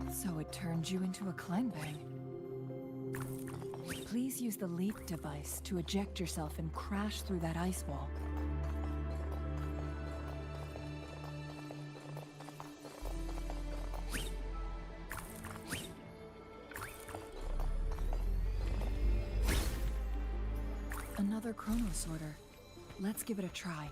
So it turned you into a climb bang. Please use the leap device to eject yourself and crash through that ice wall. Another chrono sorter. Let's give it a try.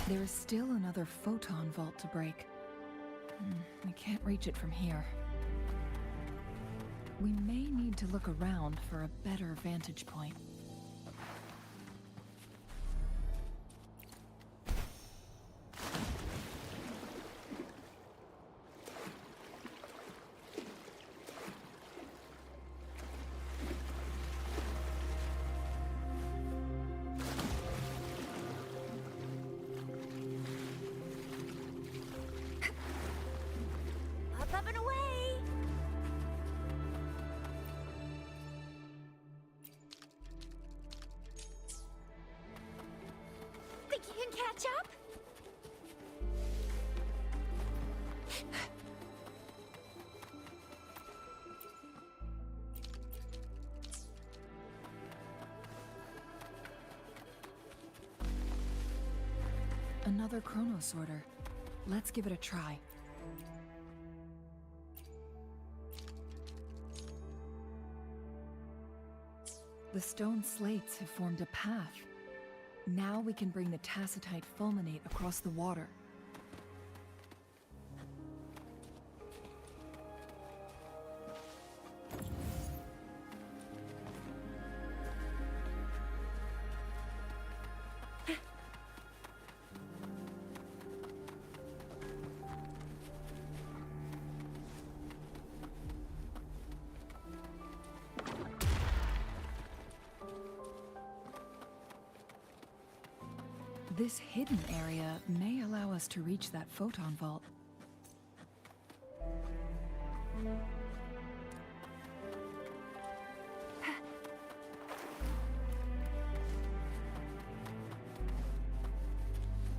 There is still another photon vault to break. We can't reach it from here. We may need to look around for a better vantage point. Up and away! Think you can catch up? Another chrono sorter. Let's give it a try. The stone slates have formed a path. Now we can bring the tacitite fulminate across the water. This hidden area may allow us to reach that photon vault.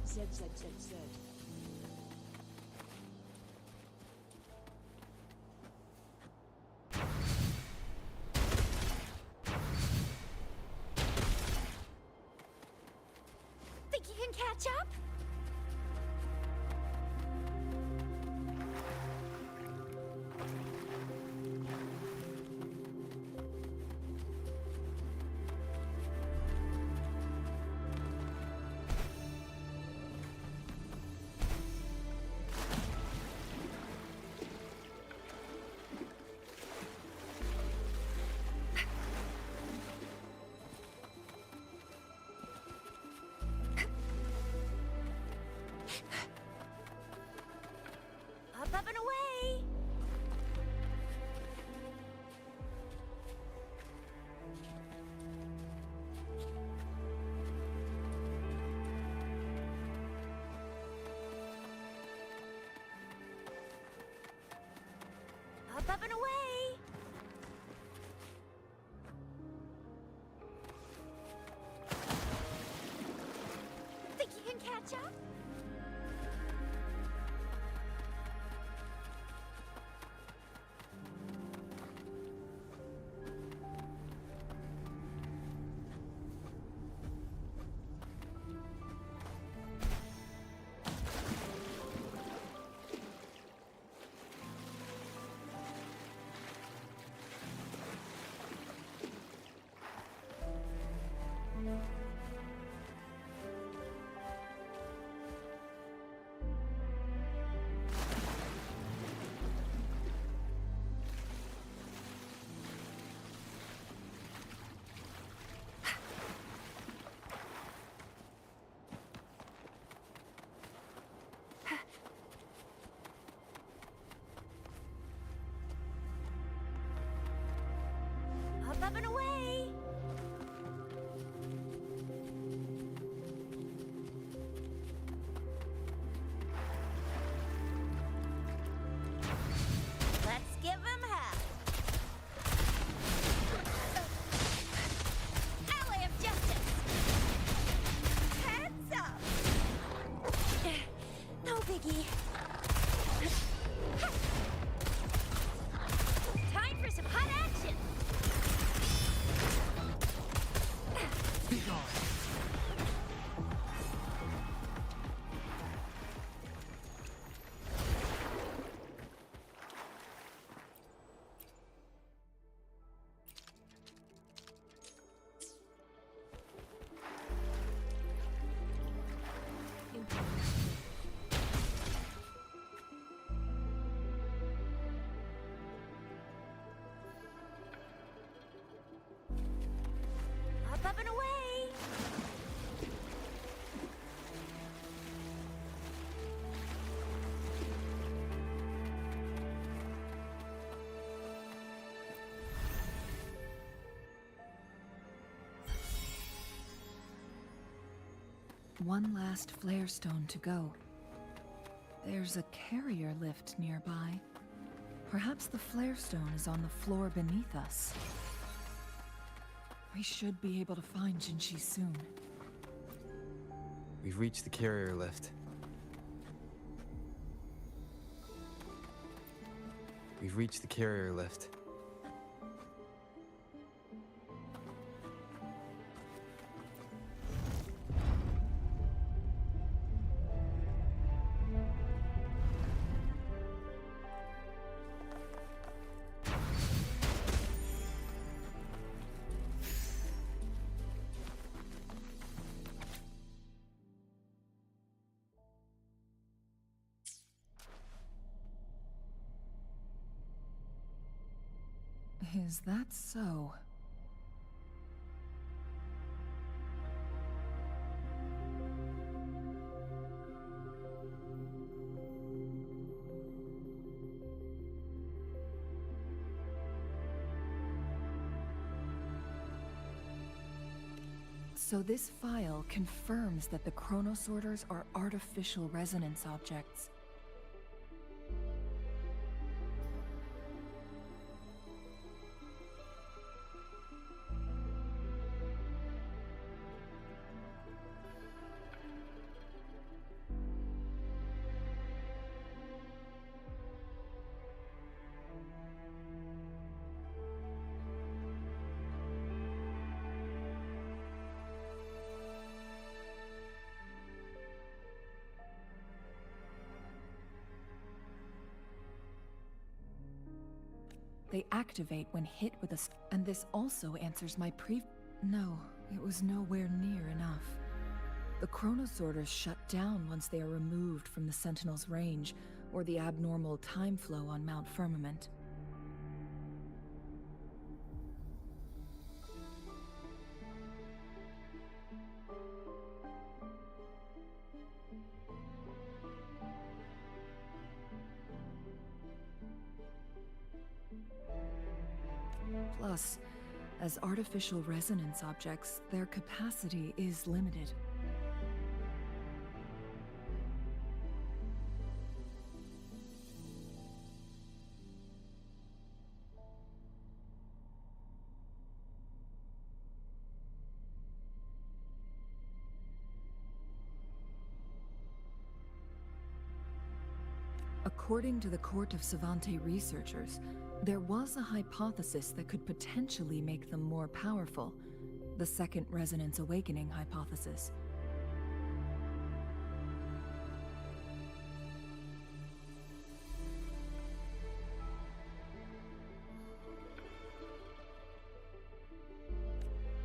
Z. can catch up? Up and away! Up and away! Think you can catch up? Up and away! Let's give him hell! Alley of justice! Heads up! No biggie. Time for some hot action! Be gone. Up and away! One last flare stone to go. There's a carrier lift nearby. Perhaps the flare stone is on the floor beneath us. We should be able to find Jinshi soon. We've reached the carrier lift. We've reached the carrier lift. Is that so? So this file confirms that the chronosorters are artificial resonance objects. They activate when hit with a and this also answers my No, it was nowhere near enough. The chronosorters shut down once they are removed from the Sentinel's range, or the abnormal time flow on Mount Firmament. Plus, as artificial resonance objects, their capacity is limited. According to the Court of Savante researchers, there was a hypothesis that could potentially make them more powerful, the Second Resonance Awakening hypothesis.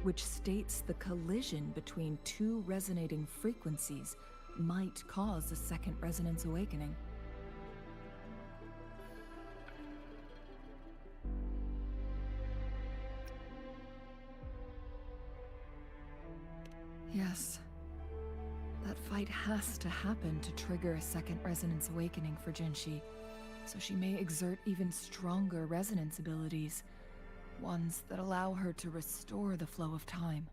Which states the collision between two resonating frequencies might cause a Second Resonance Awakening. Yes. That fight has to happen to trigger a Second Resonance Awakening for Jinshi, so she may exert even stronger resonance abilities, ones that allow her to restore the flow of time.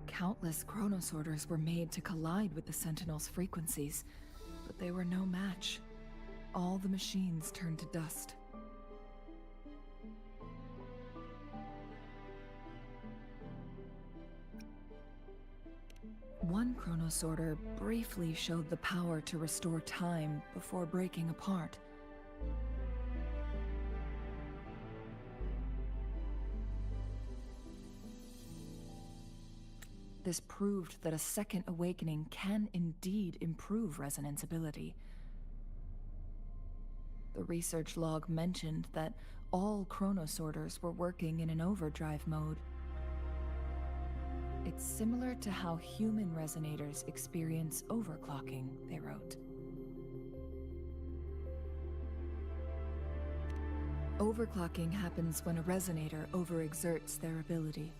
Countless chronosorters were made to collide with the Sentinel's frequencies, but they were no match. All the machines turned to dust. One chronosorter briefly showed the power to restore time before breaking apart. This proved that a second awakening can indeed improve resonance ability. The research log mentioned that all chronosorters were working in an overdrive mode. It's similar to how human resonators experience overclocking, they wrote. Overclocking happens when a resonator overexerts their ability.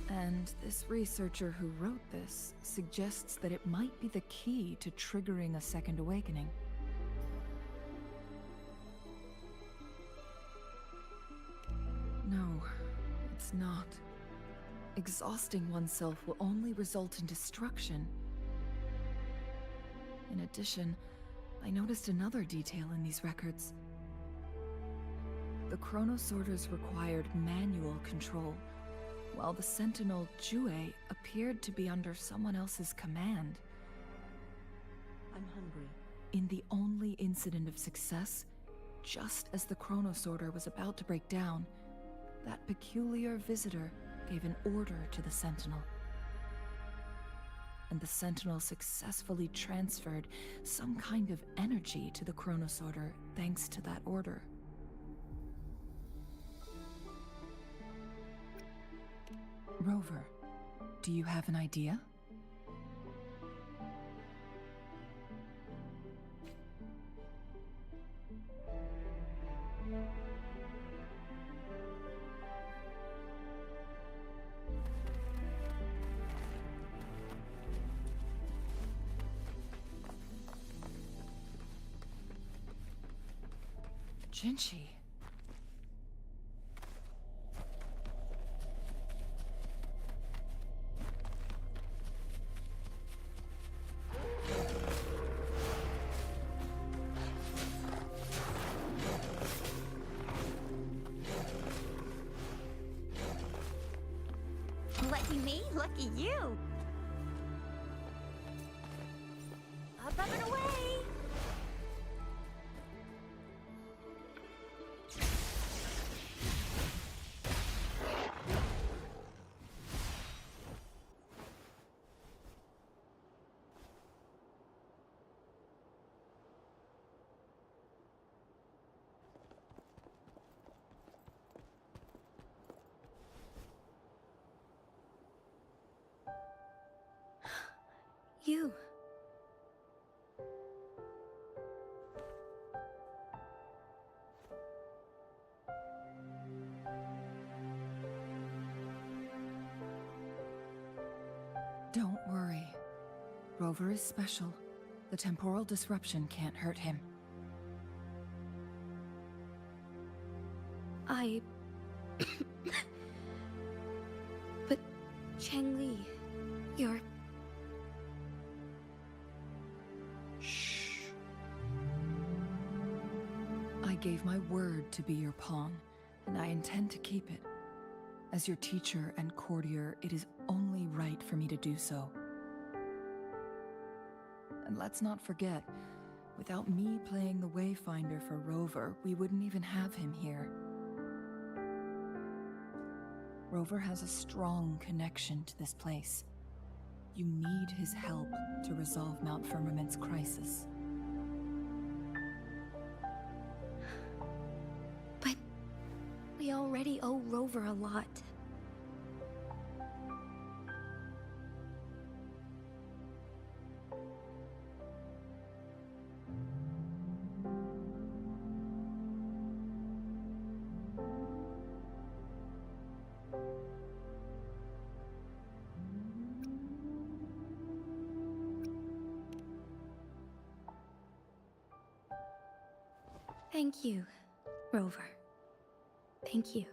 And this researcher who wrote this suggests that it might be the key to triggering a second awakening. No, it's not. Exhausting oneself will only result in destruction. In addition, I noticed another detail in these records. The chronosorters required manual control, while the Sentinel Jue appeared to be under someone else's command. I'm hungry. In the only incident of success, just as the chronosorter was about to break down, that peculiar visitor gave an order to the Sentinel. And the Sentinel successfully transferred some kind of energy to the chronosorter thanks to that order. Rover, do you have an idea? Jinshi. Lucky me, lucky you. Up and away. You. Don't worry. Rover is special. The temporal disruption can't hurt him. But Changli, you're... Shh. I gave my word to be your pawn, and I intend to keep it. As your teacher and courtier, it is only right for me to do so. And let's not forget, without me playing the Wayfinder for Rover, we wouldn't even have him here. Rover has a strong connection to this place. You need his help to resolve Mount Firmament's crisis. But we already owe Rover a lot. Thank you, Rover. Thank you.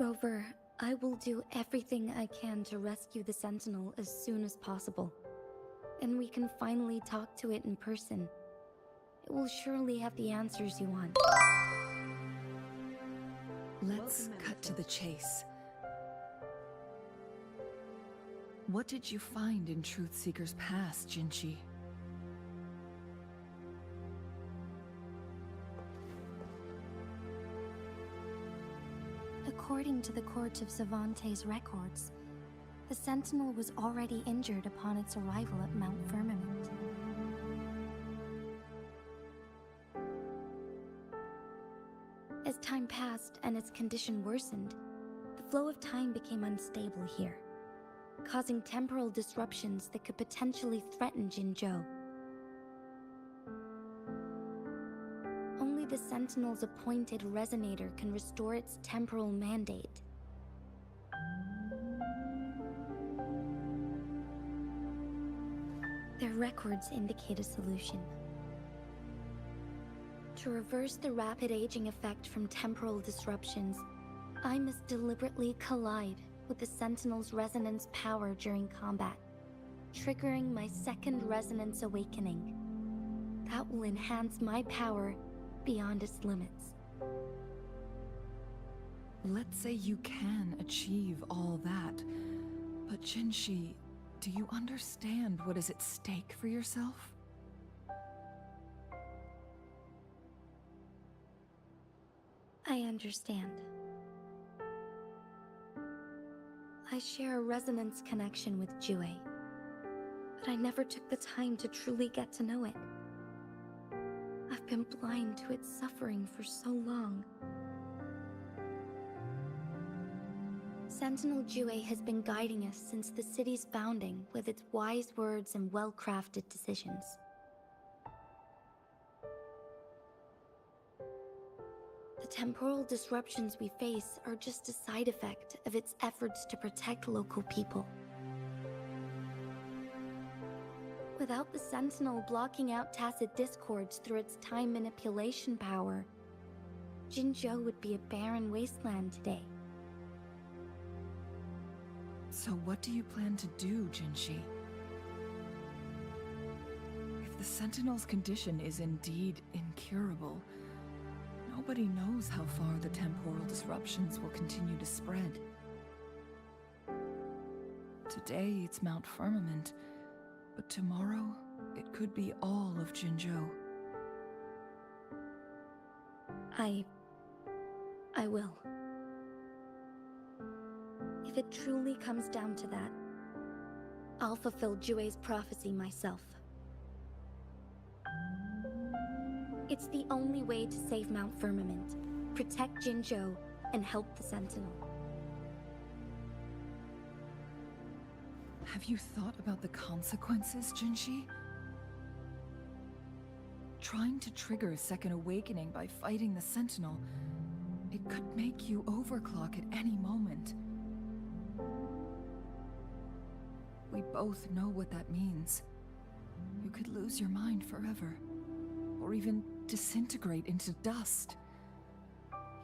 Rover, I will do everything I can to rescue the Sentinel as soon as possible. And we can finally talk to it in person. It will surely have the answers you want. Let's cut to the chase. What did you find in Truthseeker's past, Jinchi? According to the Court of Savante's records, the Sentinel was already injured upon its arrival at Mount Firmament. As time passed and its condition worsened, the flow of time became unstable here, causing temporal disruptions that could potentially threaten Jinzhou. Only the Sentinel's appointed resonator can restore its temporal mandate. Their records indicate a solution. To reverse the rapid aging effect from temporal disruptions, I must deliberately collide with the Sentinel's resonance power during combat, triggering my second resonance awakening. That will enhance my power beyond its limits. Let's say you can achieve all that, but Jinshi, do you understand what is at stake for yourself? I understand. I share a resonance connection with Jue, but I never took the time to truly get to know it. I've been blind to its suffering for so long. Sentinel Jue has been guiding us since the city's founding with its wise words and well-crafted decisions. The temporal disruptions we face are just a side effect of its efforts to protect local people. Without the Sentinel blocking out tacit discords through its time manipulation power, Jinzhou would be a barren wasteland today. So what do you plan to do, Jinshi? If the Sentinel's condition is indeed incurable, nobody knows how far the temporal disruptions will continue to spread. Today it's Mount Firmament, but tomorrow it could be all of Jinzhou. I will. If it truly comes down to that, I'll fulfill Jue's prophecy myself. It's the only way to save Mount Firmament, protect Jinzhou, and help the Sentinel. Have you thought about the consequences, Jinshi? Trying to trigger a second awakening by fighting the Sentinel, it could make you overclock at any moment. We both know what that means. You could lose your mind forever, or even disintegrate into dust.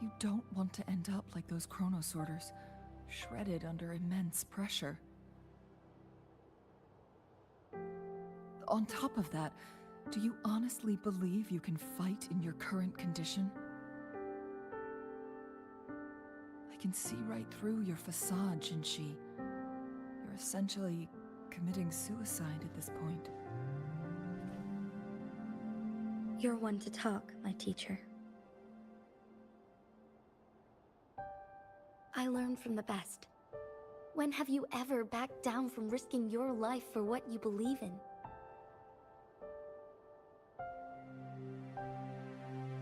You don't want to end up like those chronosorters, shredded under immense pressure. On top of that, do you honestly believe you can fight in your current condition? I can see right through your facade, Jinshi. You're essentially committing suicide at this point. You're one to talk, my teacher. I learn from the best. When have you ever backed down from risking your life for what you believe in?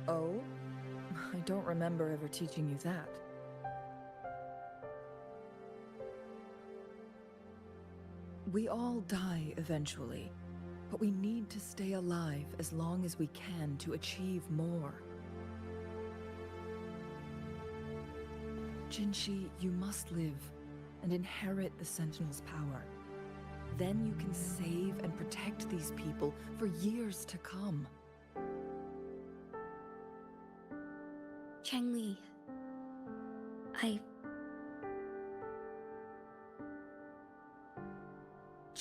Oh? I don't remember ever teaching you that. We all die eventually, but we need to stay alive as long as we can to achieve more. Jinshi, you must live and inherit the Sentinel's power. Then you can save and protect these people for years to come. Changli,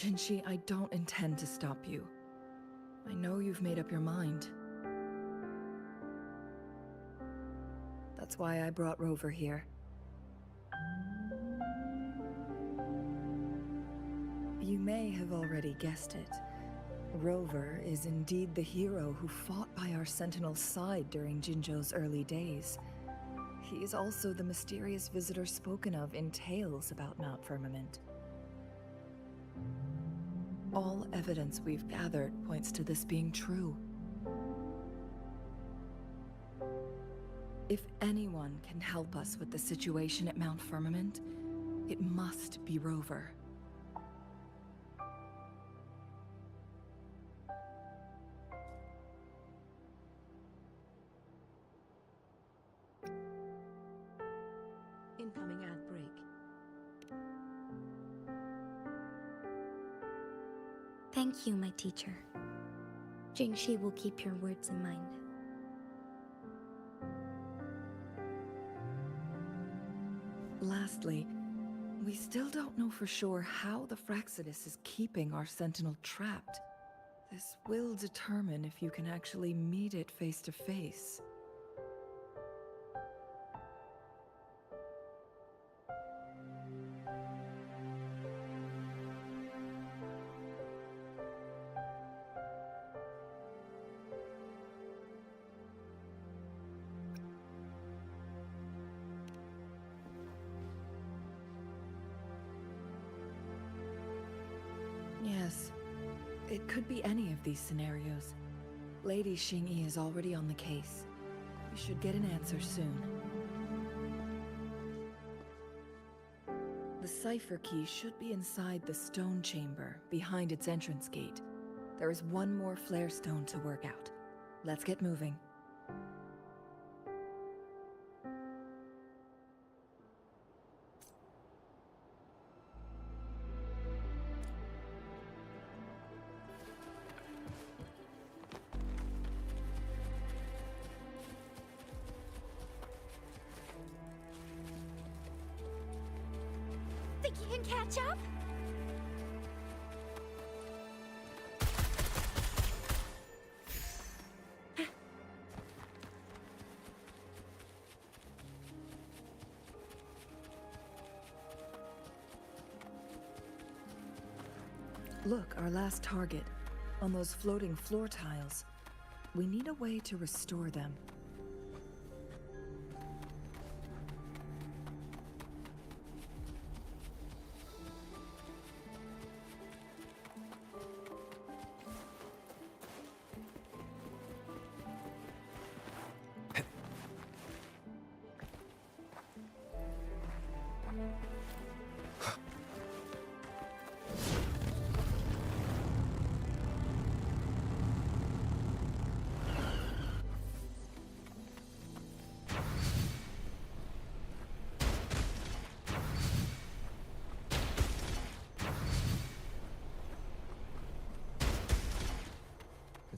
Jinshi, I don't intend to stop you. I know you've made up your mind. That's why I brought Rover here. You may have already guessed it. Rover is indeed the hero who fought by our Sentinel's side during Jinzhou's early days. He is also the mysterious visitor spoken of in tales about Mount Firmament. All evidence we've gathered points to this being true. If anyone can help us with the situation at Mount Firmament, it must be Rover. Incoming ad break. thank you, my teacher. Jingxi will keep your words in mind. Lastly, we still don't know for sure how the Fraxidus is keeping our Sentinel trapped. This will determine if you can actually meet it face to face. Yes, it could be any of these scenarios. Lady Xingyi is already on the case. We should get an answer soon. The cipher key should be inside the stone chamber, behind its entrance gate. There is one more flare stone to work out. Let's get moving. Think you can catch up? Look, our last target. On those floating floor tiles. We need a way to restore them.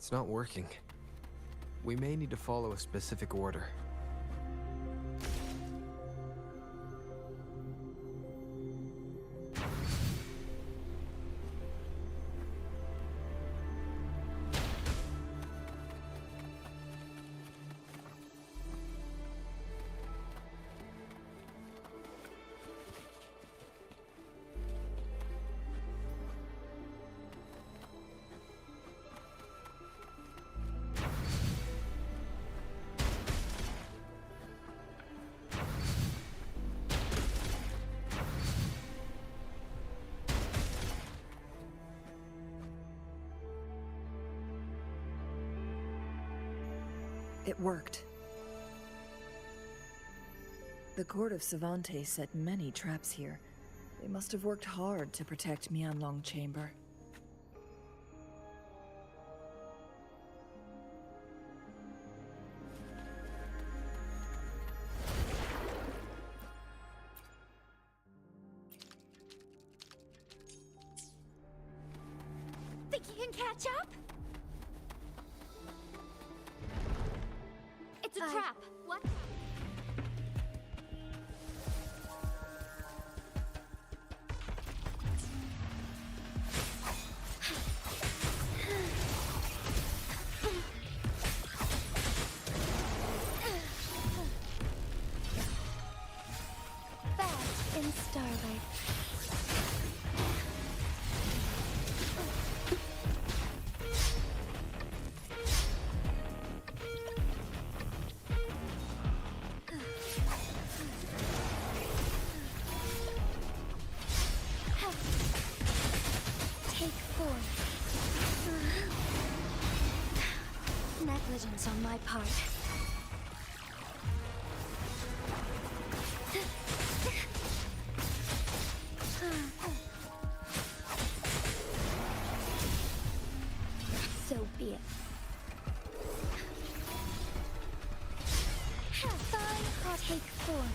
It's not working. We may need to follow a specific order. It worked. The court of Savantes set many traps here. They must have worked hard to protect Mianlong Chamber. Think you can catch up? It's a trap. What? Fast in starlight. Negligence on my part. So be it. Fine, I'll take form.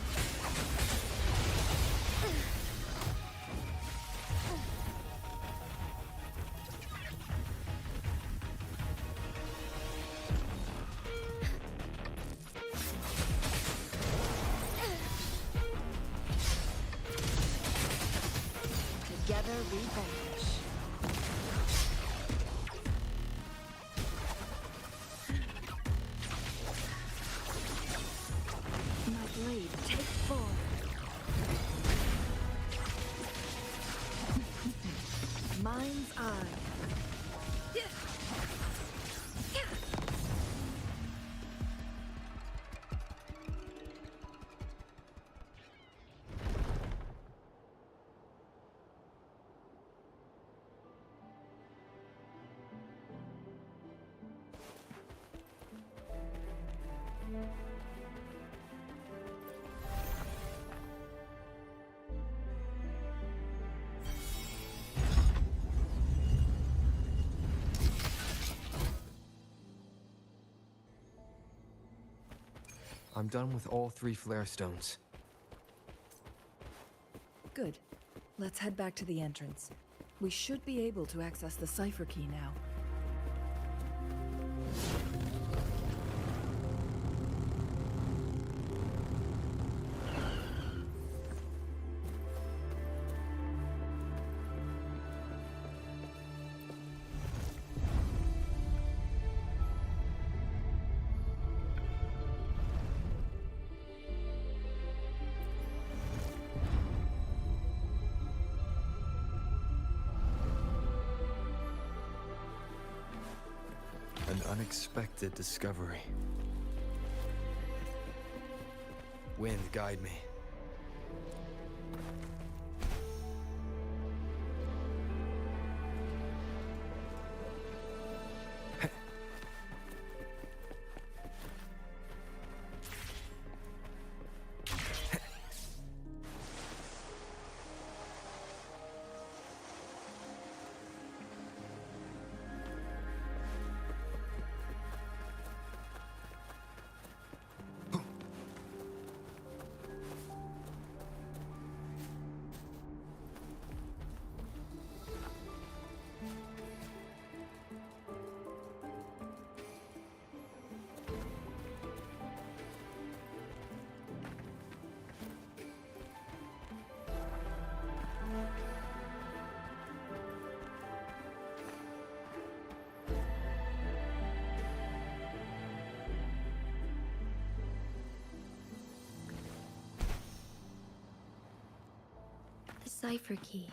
Together we vanish. My blade, take form. Mind's eye. I'm done with all 3 flare stones. Good. Let's head back to the entrance. We should be able to access the cipher key now. An unexpected discovery. Wind, guide me. cipher key.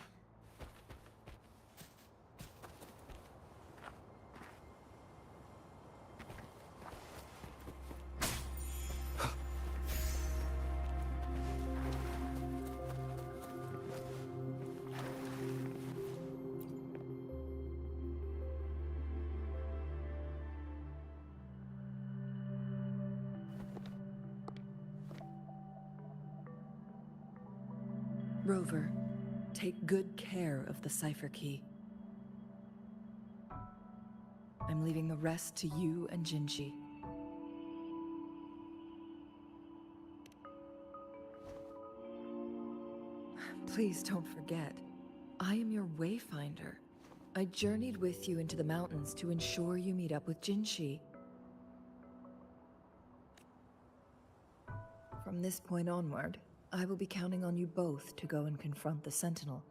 Rover, take good care of the cipher key. I'm leaving the rest to you and Jinji. Please don't forget, I am your wayfinder. I journeyed with you into the mountains to ensure you meet up with Jinshi. From this point onward, I will be counting on you both to go and confront the Sentinel.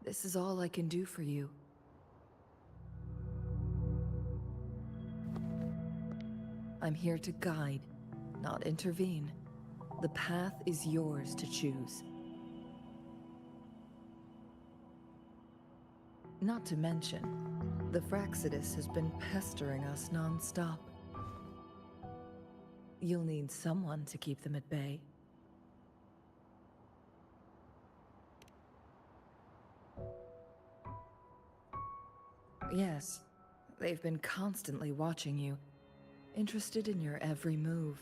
This is all I can do for you. I'm here to guide, not intervene. The path is yours to choose. Not to mention, the Fraxidus has been pestering us non-stop. You'll need someone to keep them at bay. Yes, they've been constantly watching you, interested in your every move.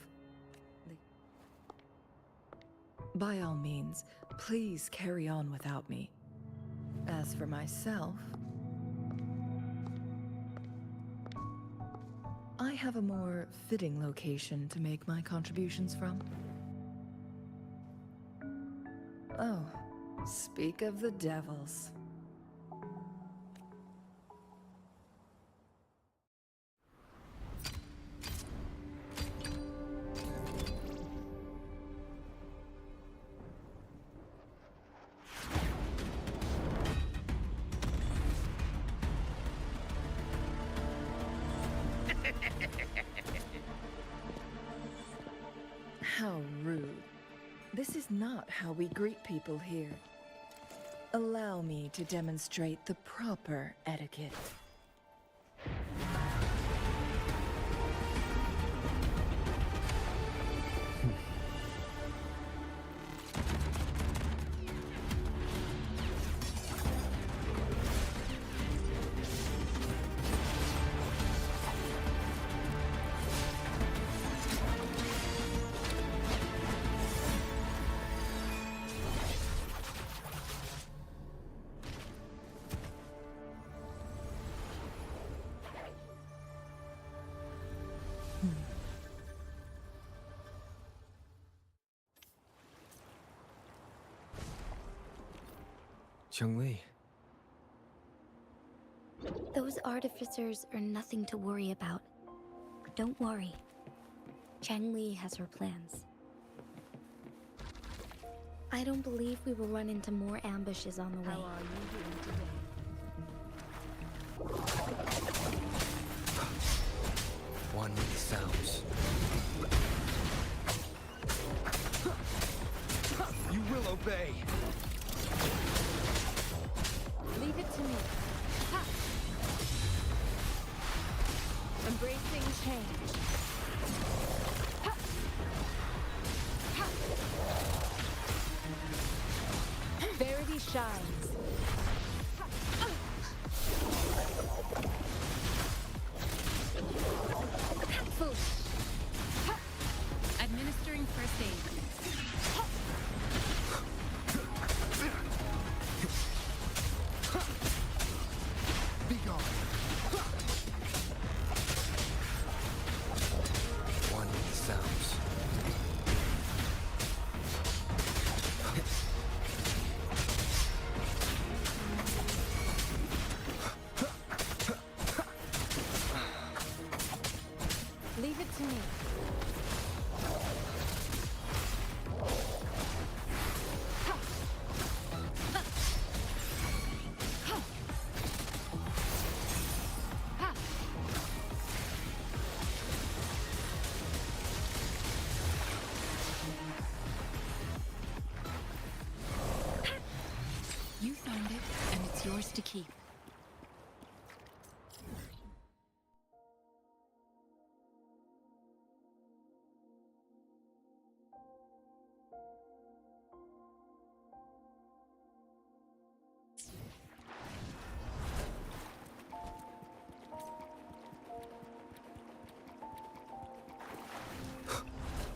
By all means, please carry on without me. As for myself, I have a more fitting location to make my contributions from. Oh, speak of the devils. How rude. This is not how we greet people here. Allow me to demonstrate the proper etiquette. Cheng-Li. Those artificers are nothing to worry about. Don't worry. Cheng-Li has her plans. I don't believe we will run into more ambushes on the way. How are you doing today? One with the sounds. You will obey! Leave it to me. Ha! Embracing change. Ha! Ha! Verity shines. Foosh. Ha! Administering first aid. Be gone! One with the sounds. Yours to keep.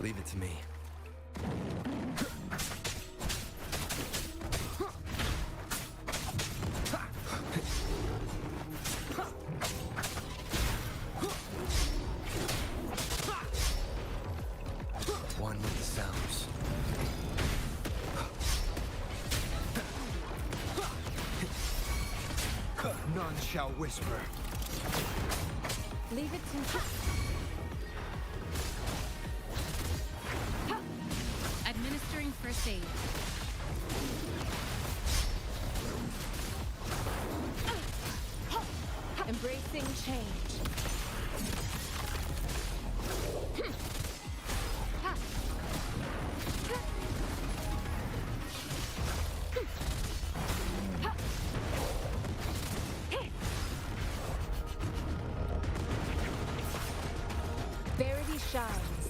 Leave it to me. One with the sounds. None shall whisper. Leave it to me. Administering first aid. Embracing change. Verity shines.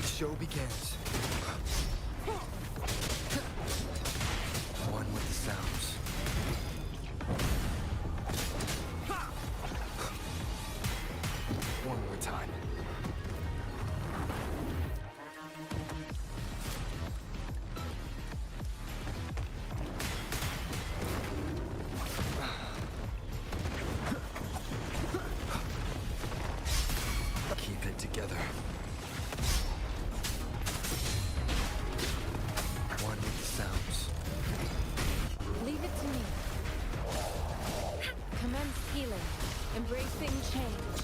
Show begins. One with the sounds. One more time. Keep it together. One with the sounds. Leave it to me. Commence healing. Embracing change.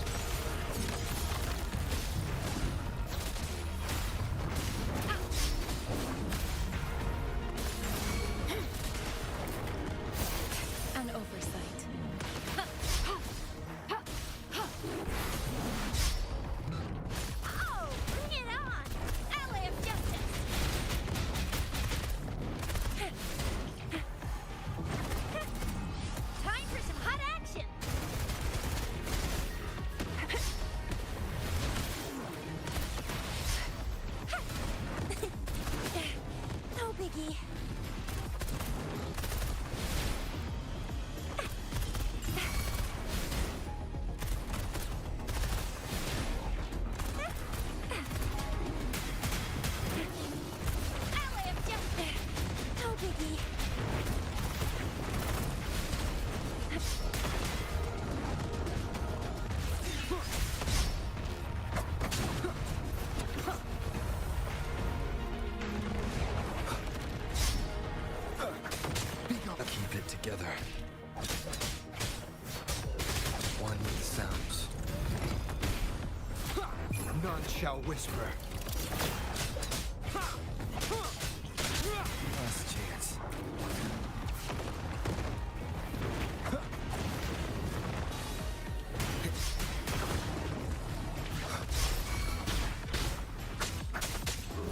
An oversight. Oh, bring it on! Ally of Justice! Time for some hot action! No biggie. Ally of Justice! No biggie. Keep it together. One with the sounds. None shall whisper. Last chance.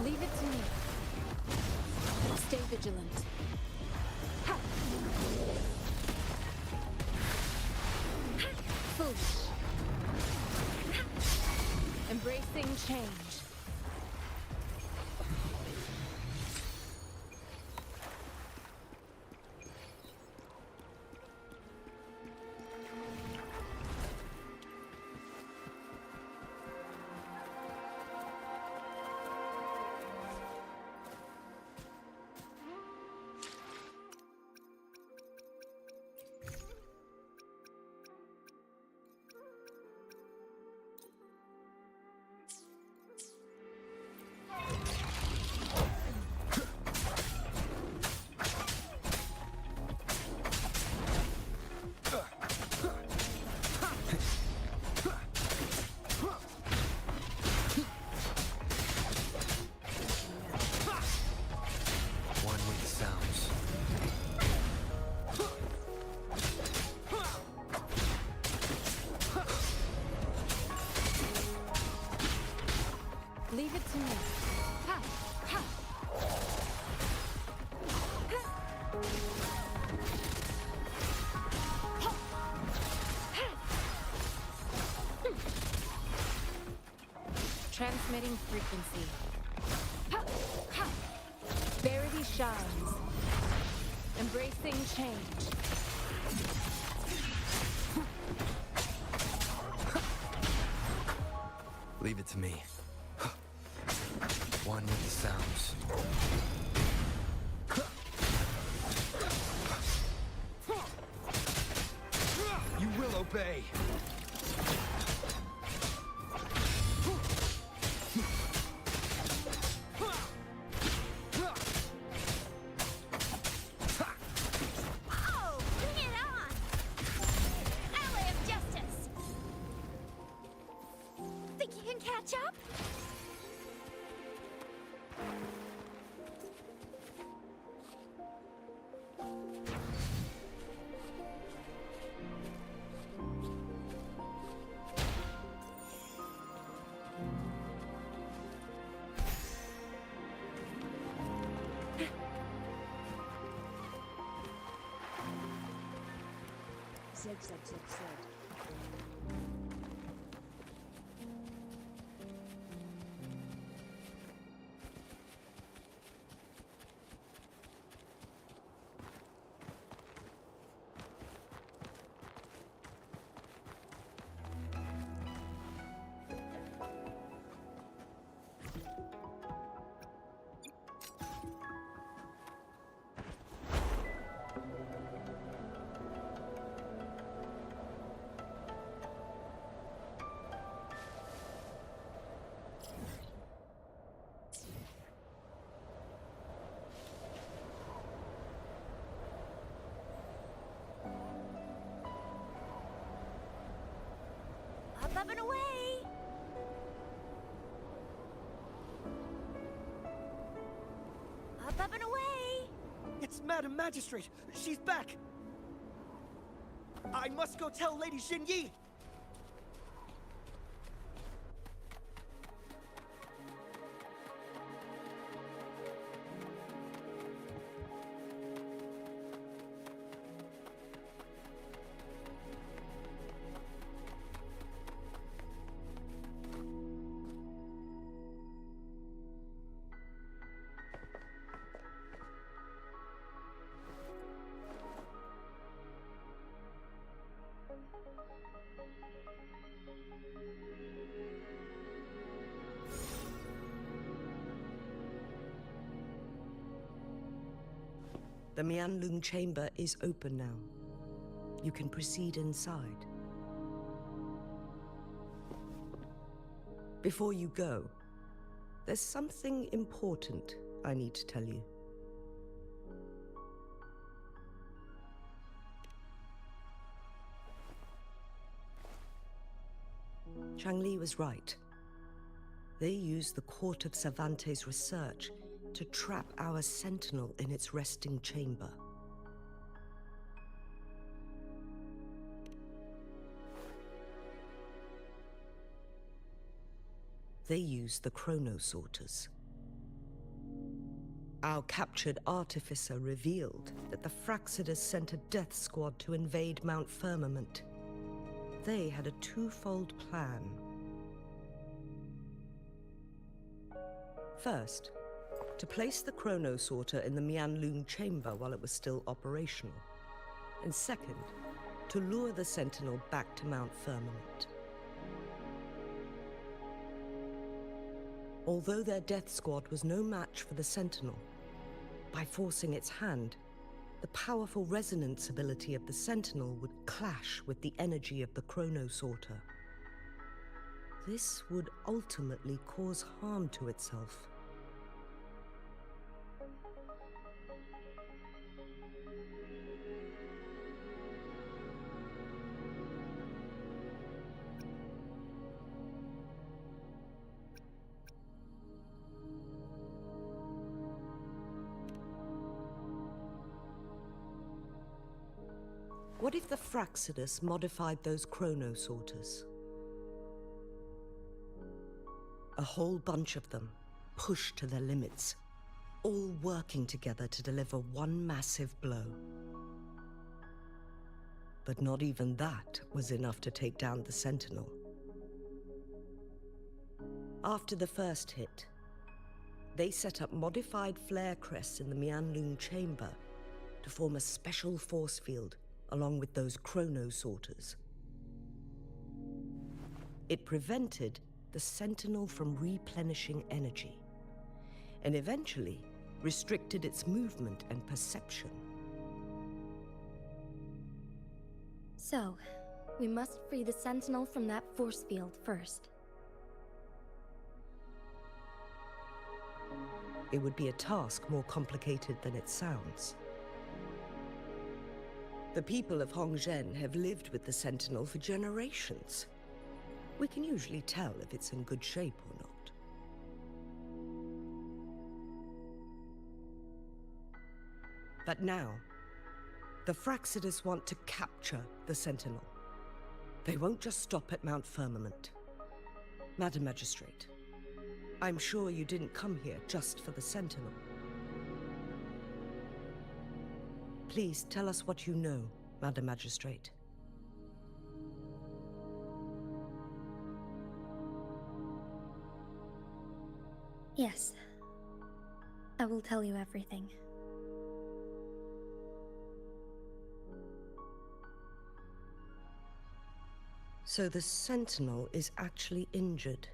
Leave it to me. Stay vigilant. Foolish. Embracing change. Transmitting frequency. Verity shines. Embracing change. Leave it to me. One with the sounds. You will obey. Oh, bring it on! Ally of justice! Think you can catch up? Z. Up and away! Up and away! It's Madam Magistrate! She's back! I must go tell Lady Xinyi! The Mianlung chamber is open now. You can proceed inside. Before you go, there's something important I need to tell you. Changli was right. They used the Court of Cervantes' research to trap our sentinel in its resting chamber. They used the chronosorters. Our captured artificer revealed that the Fraxidus sent a death squad to invade Mount Firmament. They had a twofold plan. First, to place the chronosorter in the Mianlung chamber while it was still operational. And second, to lure the Sentinel back to Mount Firmament. Although their death squad was no match for the Sentinel, by forcing its hand, the powerful resonance ability of the Sentinel would clash with the energy of the chronosorter. This would ultimately cause harm to itself. What if the Fraxidus modified those chronosorters? A whole bunch of them, pushed to their limits. all working together to deliver one massive blow. But not even that was enough to take down the Sentinel. After the first hit, they set up modified flare crests in the Mianlun chamber to form a special force field along with those chronosorters. It prevented the Sentinel from replenishing energy, and eventually restricted its movement and perception. So, we must free the Sentinel from that force field first. It would be a task more complicated than it sounds. The people of Hongzhen have lived with the Sentinel for generations. We can usually tell if it's in good shape or not. But now, the Fraxidus want to capture the Sentinel. They won't just stop at Mount Firmament. Madam Magistrate, I'm sure you didn't come here just for the Sentinel. Please tell us what you know, Madam Magistrate. Yes. I will tell you everything. So the Sentinel is actually injured.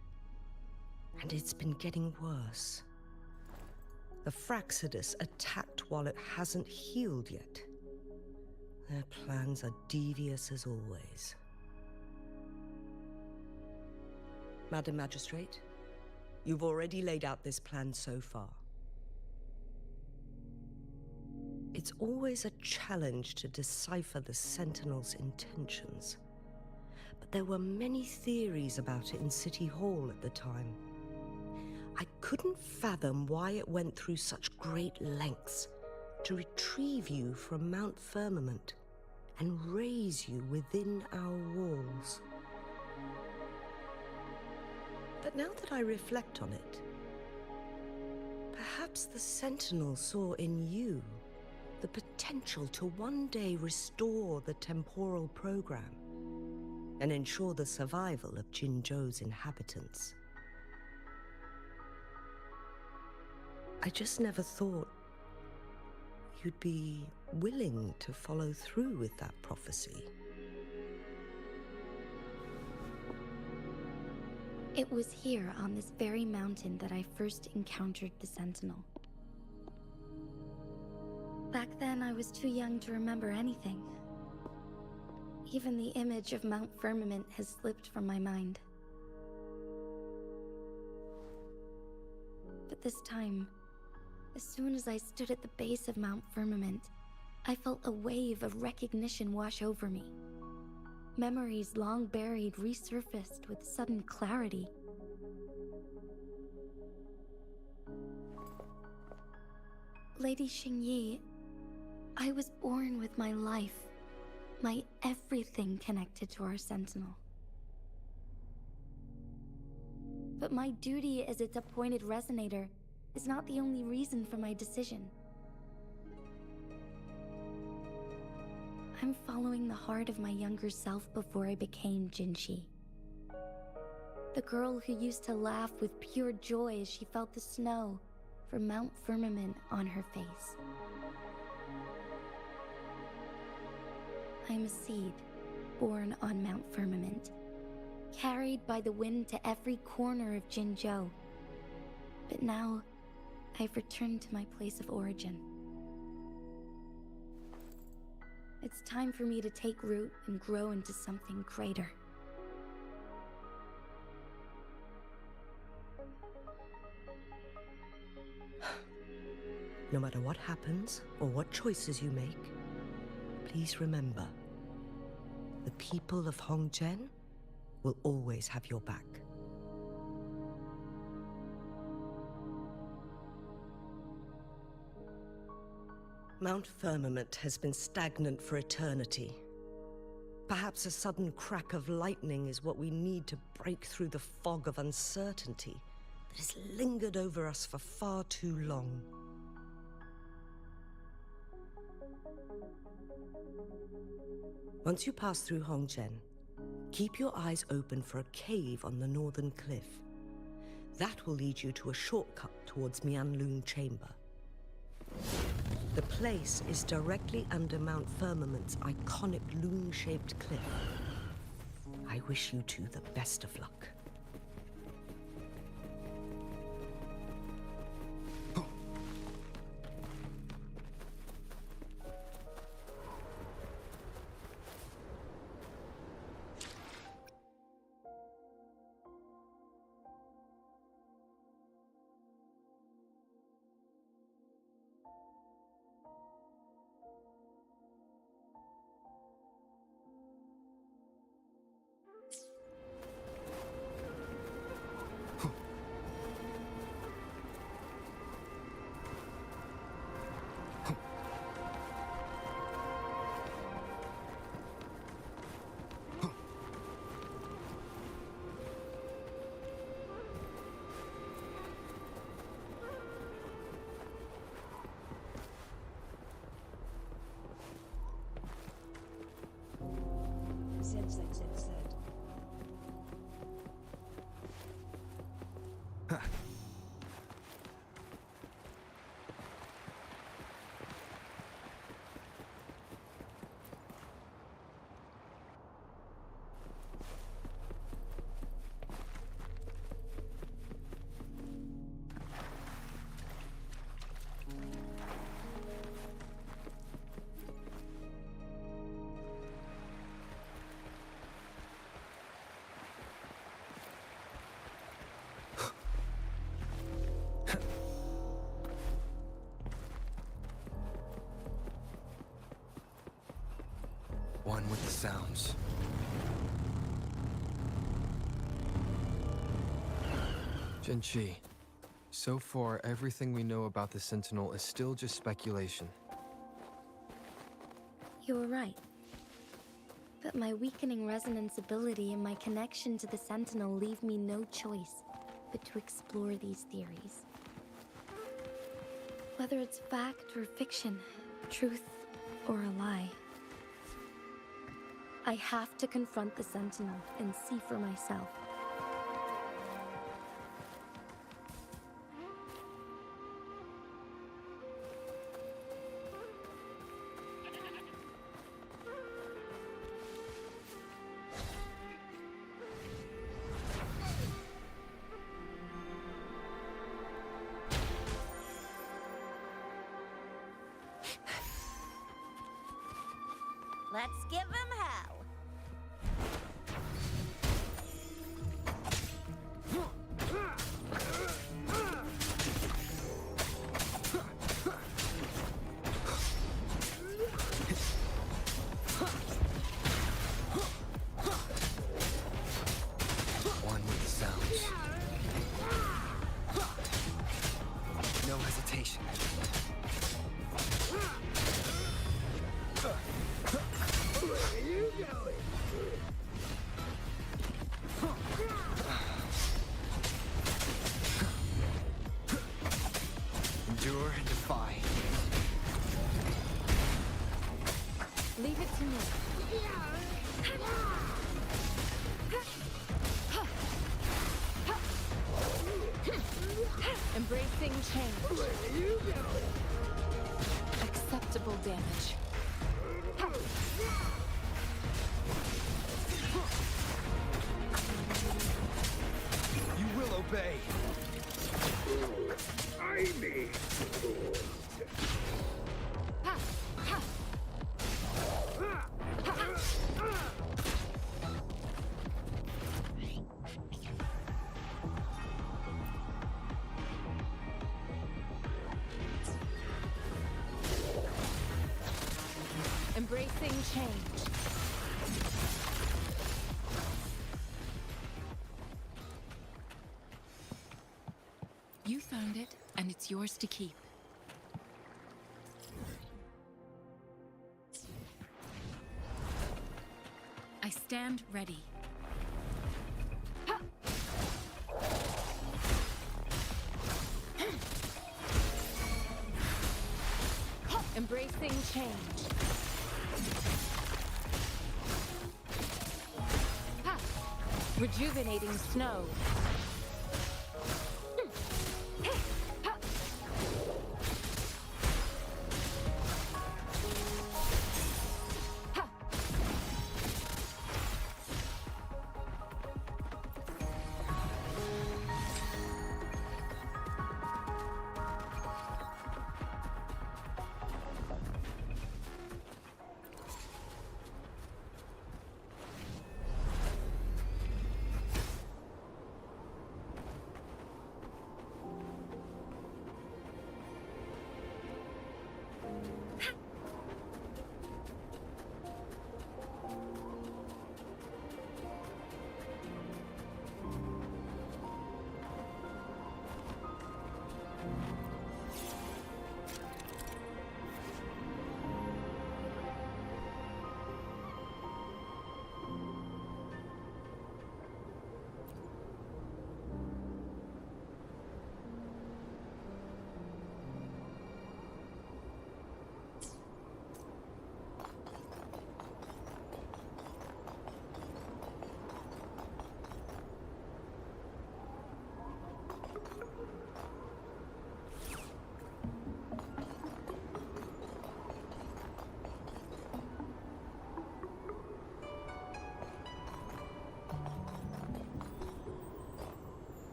And it's been getting worse. The Fraxidus attacked while it hasn't healed yet. Their plans are devious as always. Madam Magistrate, you've already laid out this plan so far. It's always a challenge to decipher the Sentinel's intentions. But there were many theories about it in City Hall at the time. I couldn't fathom why it went through such great lengths to retrieve you from Mount Firmament and raise you within our walls. But now that I reflect on it, perhaps the Sentinel saw in you the potential to one day restore the temporal program and ensure the survival of Jinzhou's inhabitants. I just never thought you'd be willing to follow through with that prophecy. It was here on this very mountain that I first encountered the Sentinel. Back then, I was too young to remember anything. Even the image of Mount Firmament has slipped from my mind. But this time, as soon as I stood at the base of Mount Firmament, I felt a wave of recognition wash over me. Memories long buried resurfaced with sudden clarity. Lady Xingyi, I was born with my life, my everything connected to our Sentinel. But my duty as its appointed resonator is not the only reason for my decision. I'm following the heart of my younger self before I became Jinxi. The girl who used to laugh with pure joy as she felt the snow from Mount Firmament on her face. I'm a seed, born on Mount Firmament, carried by the wind to every corner of Jinzhou. But now, I've returned to my place of origin. It's time for me to take root and grow into something greater. No matter what happens or what choices you make, please remember, the people of Hongzhen will always have your back. Mount Firmament has been stagnant for eternity. Perhaps a sudden crack of lightning is what we need to break through the fog of uncertainty that has lingered over us for far too long. Once you pass through Hongzhen, keep your eyes open for a cave on the northern cliff. That will lead you to a shortcut towards Mianlun Chamber. The place is directly under Mount Firmament's iconic loon-shaped cliff. I wish you two the best of luck. One with the sounds. Jinchi, so far everything we know about the Sentinel is still just speculation. You were right. But my weakening resonance ability and my connection to the Sentinel leave me no choice but to explore these theories. Whether it's fact or fiction, truth or a lie, I have to confront the Sentinel and see for myself. Let's give him hell. One with the sounds. No hesitation. Endure and defy. Leave it to me. Embracing change. Acceptable damage. You will obey. Embracing change. You found it, and it's yours to keep. I stand ready. Embracing Sensing change. Ha! Rejuvenating snow.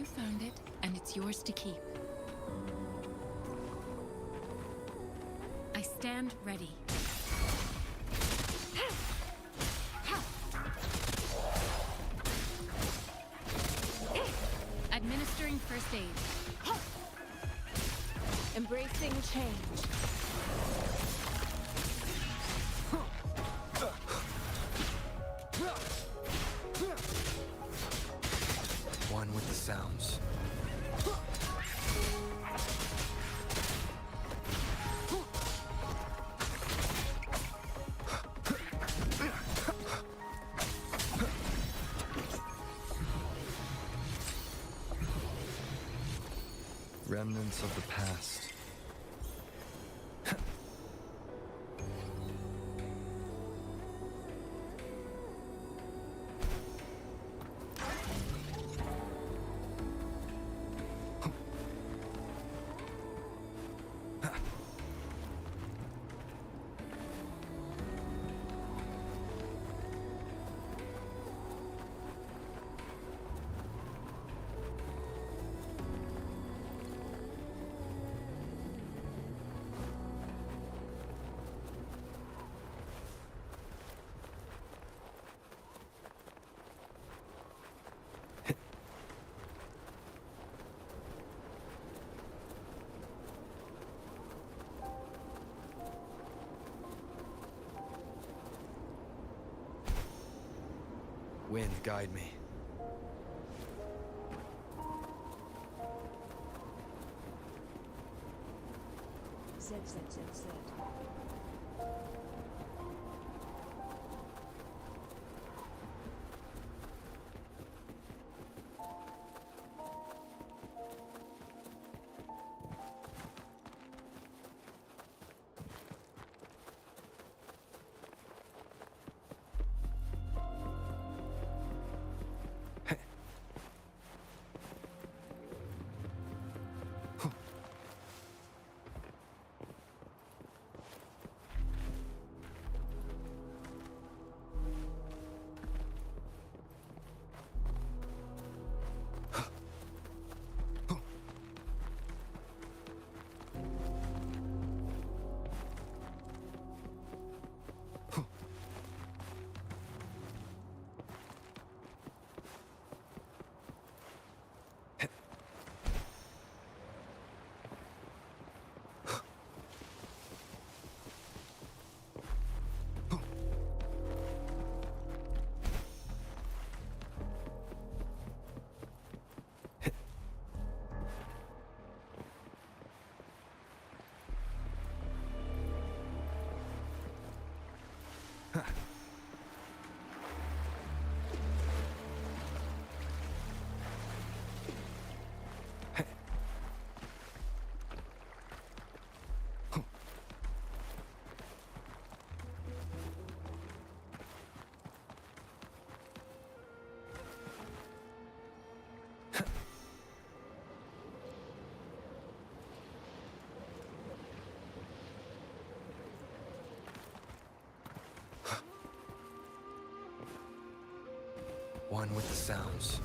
You found it, and it's yours to keep. I stand ready. Administering first aid. Embracing change. One with the sounds. Remnants of the past. Wind, guide me. Z. One with the sounds.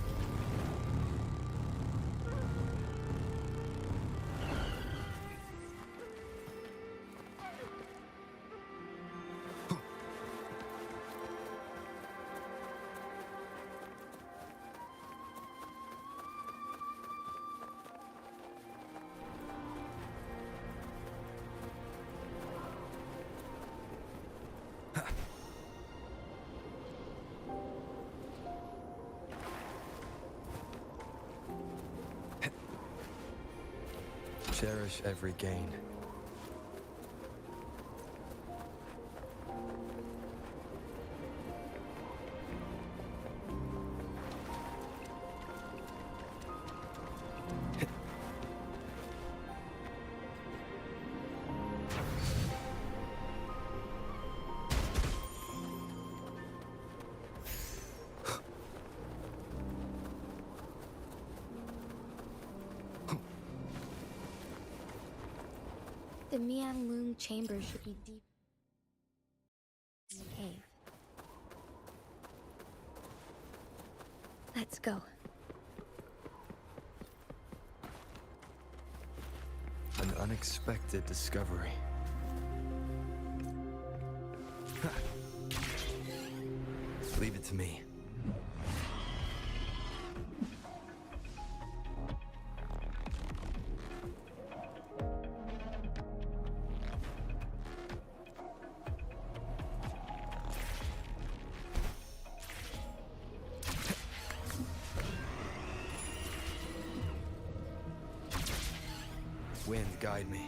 Cherish every gain. The Mianlung chamber should be deep in the cave. Let's go. unexpected discovery. Leave it to me. Wind, guide me.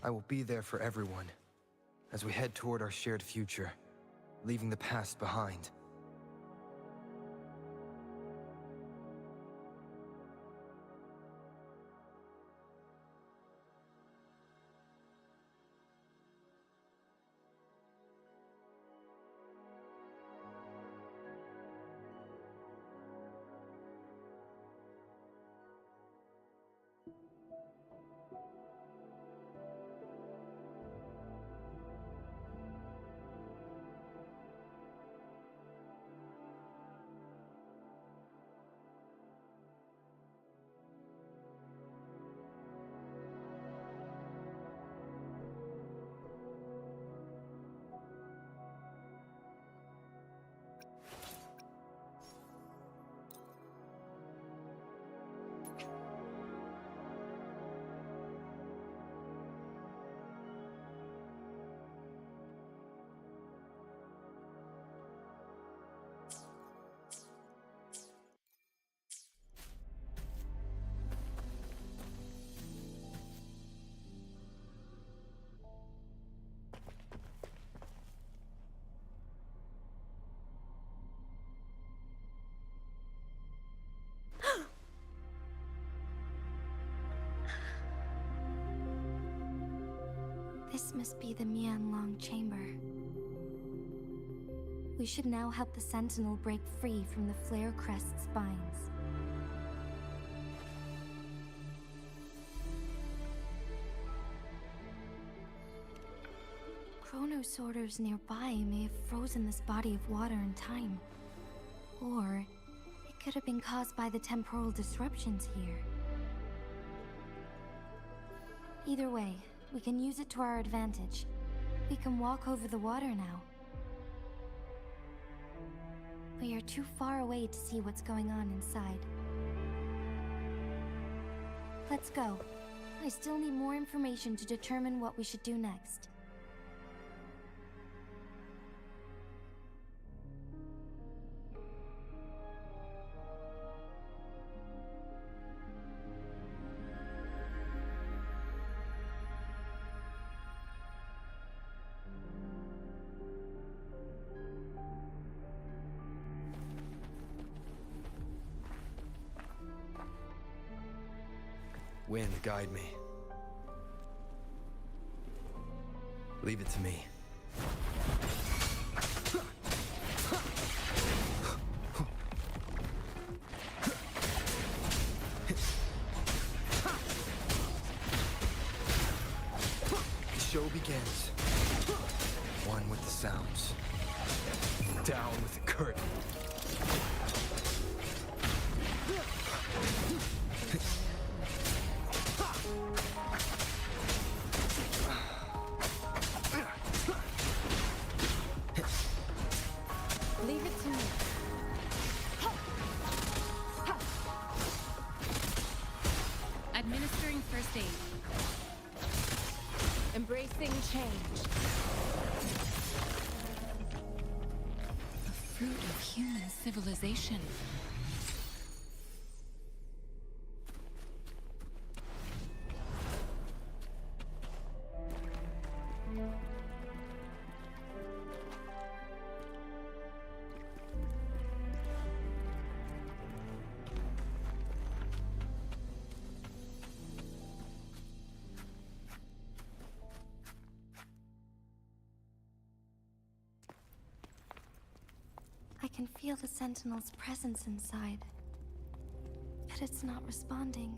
I will be there for everyone as we head toward our shared future, leaving the past behind. This must be the Mianlong chamber. We should now help the Sentinel break free from the Flare Crest spines. Chronosorters nearby may have frozen this body of water in time. Or it could have been caused by the temporal disruptions here. Either way, we can use it to our advantage. We can walk over the water now. We are too far away to see what's going on inside. Let's go. I still need more information to determine what we should do next. Wind, guide me. Leave it to me. The show begins. One with the sounds. Down with the curtain. Leave it to me. Administering first aid. Embracing change. The fruit of human civilization. can feel the Sentinel's presence inside, but it's not responding.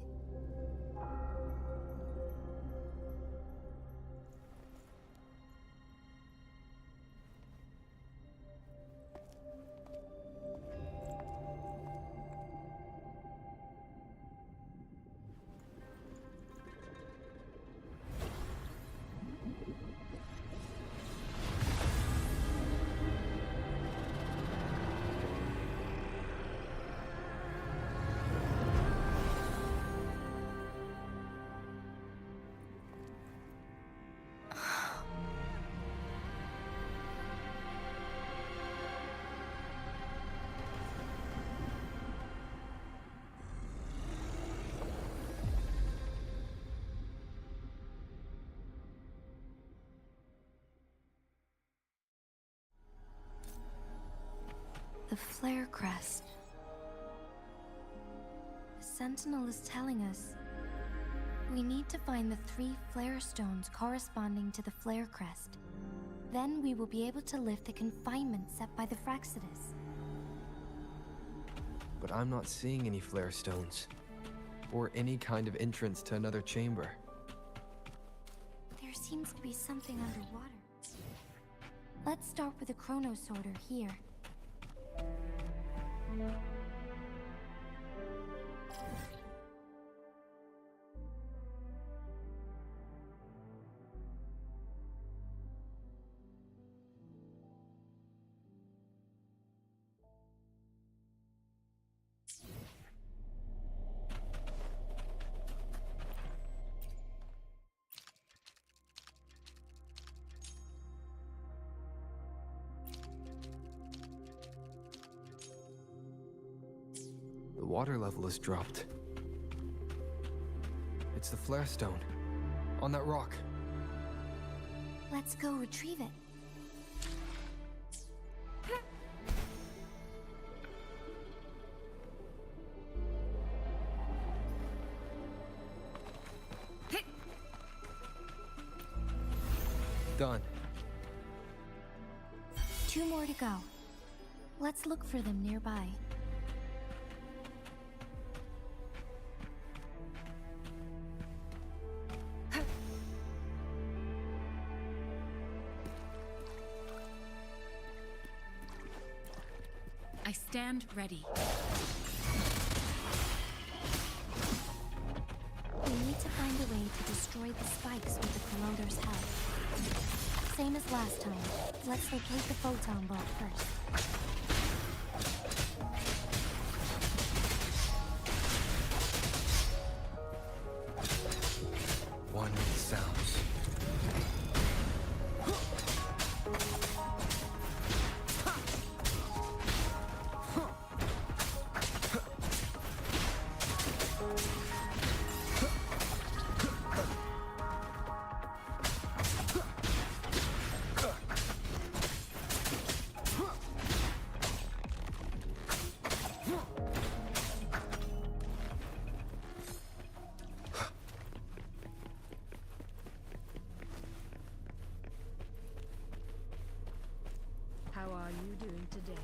The flare crest. The Sentinel is telling us we need to find the 3 flare stones corresponding to the flare crest. Then we will be able to lift the confinement set by the Fraxidus. But I'm not seeing any flare stones, or any kind of entrance to another chamber. There seems to be something underwater. Let's start with the chrono sorter here. The water level has dropped. It's the flare stone, on that rock. Let's go retrieve it. Done. 2 more to go. Let's look for them nearby. I stand ready. We need to find a way to destroy the spikes with the corroder's help. Same as last time. Let's locate the photon vault first. One with the sounds. How are you doing today?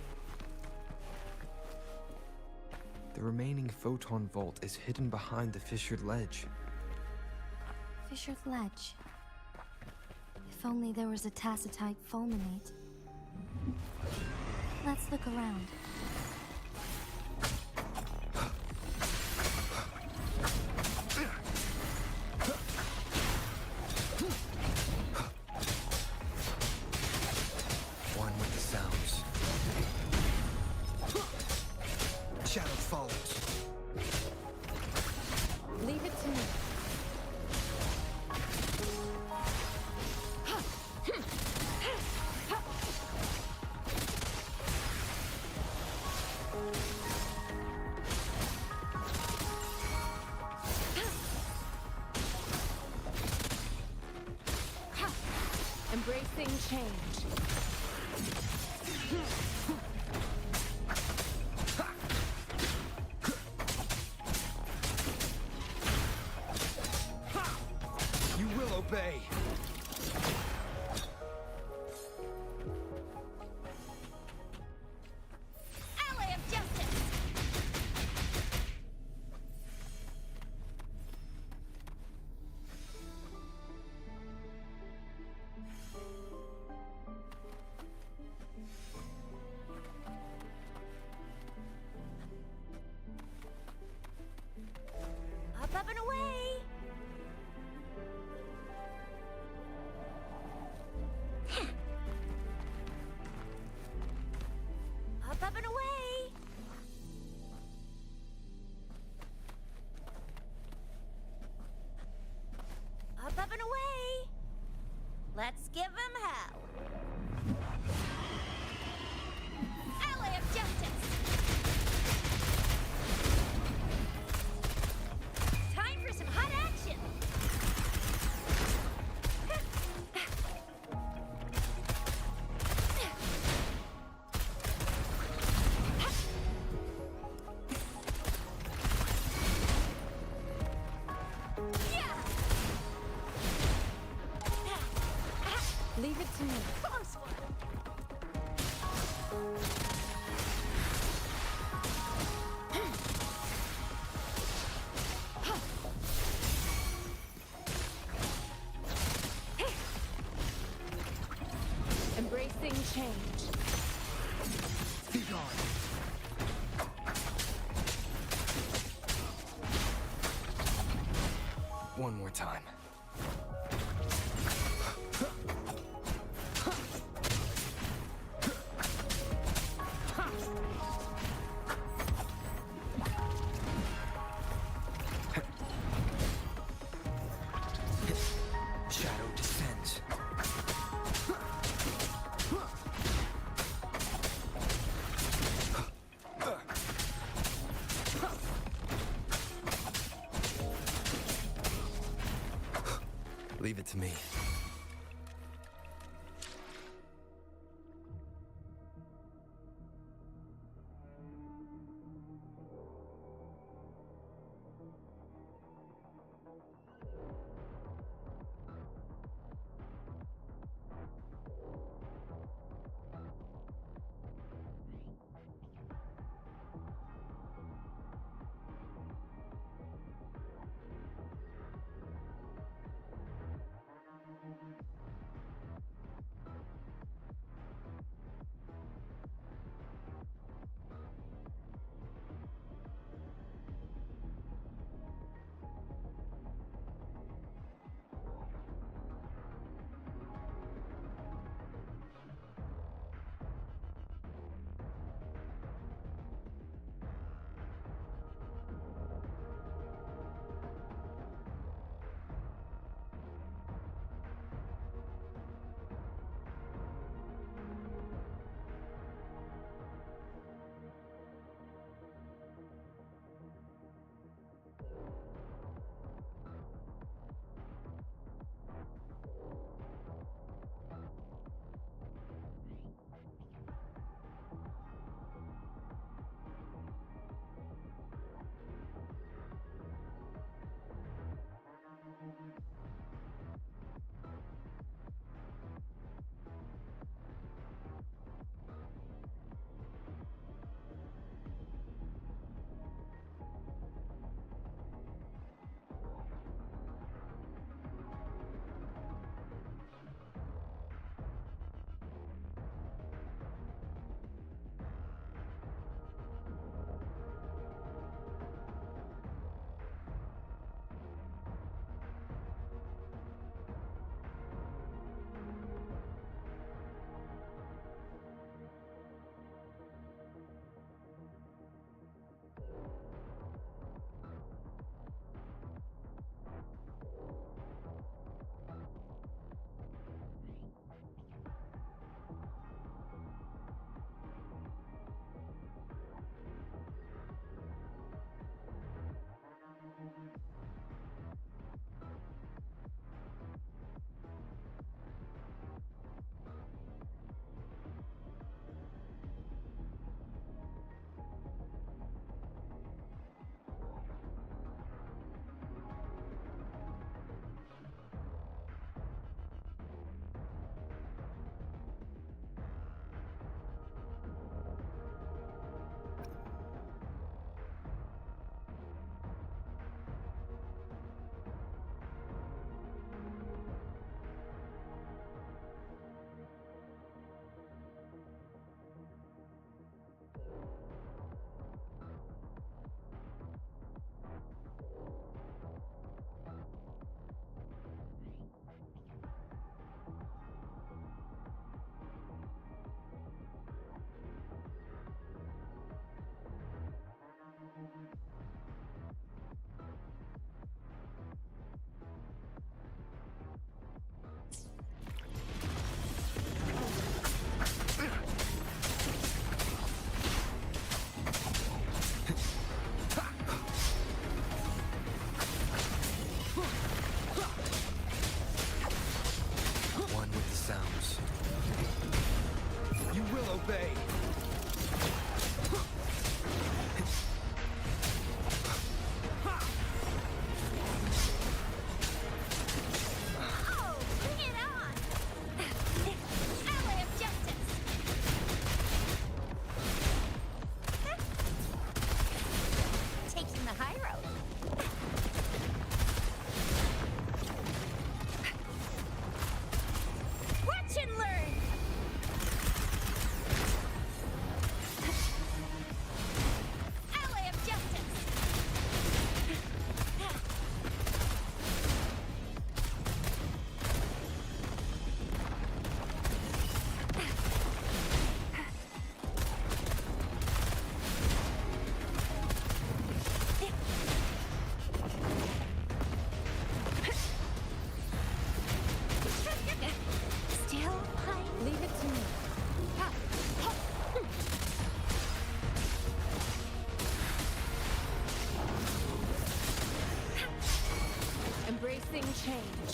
The remaining photon vault is hidden behind the fissured ledge. Fissured ledge. If only there was a tacitite fulminate. Let's look around. One with the sounds. Shadow follows. Leave it to me. Embracing change. You will obey. Let's give him hell. Ally of justice. Time for some hot action. Leave it to me. Close one. Embracing change. Be gone. One more time. Shadow descends. Leave it to me. sounds. You will obey! Oh, bring it on! Ally of justice! Taking the high road. Watch and learn! Ally of justice! Still high. Leave it to me. Embracing change.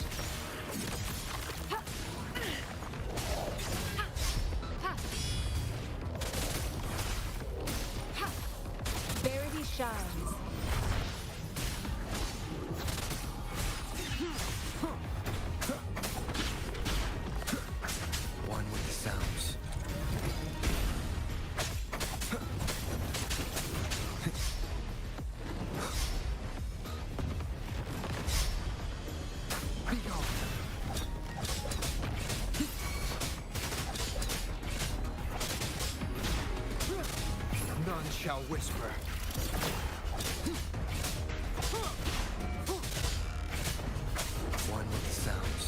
Verity shines. One with the sounds. Be gone. None shall whisper. One with the sounds.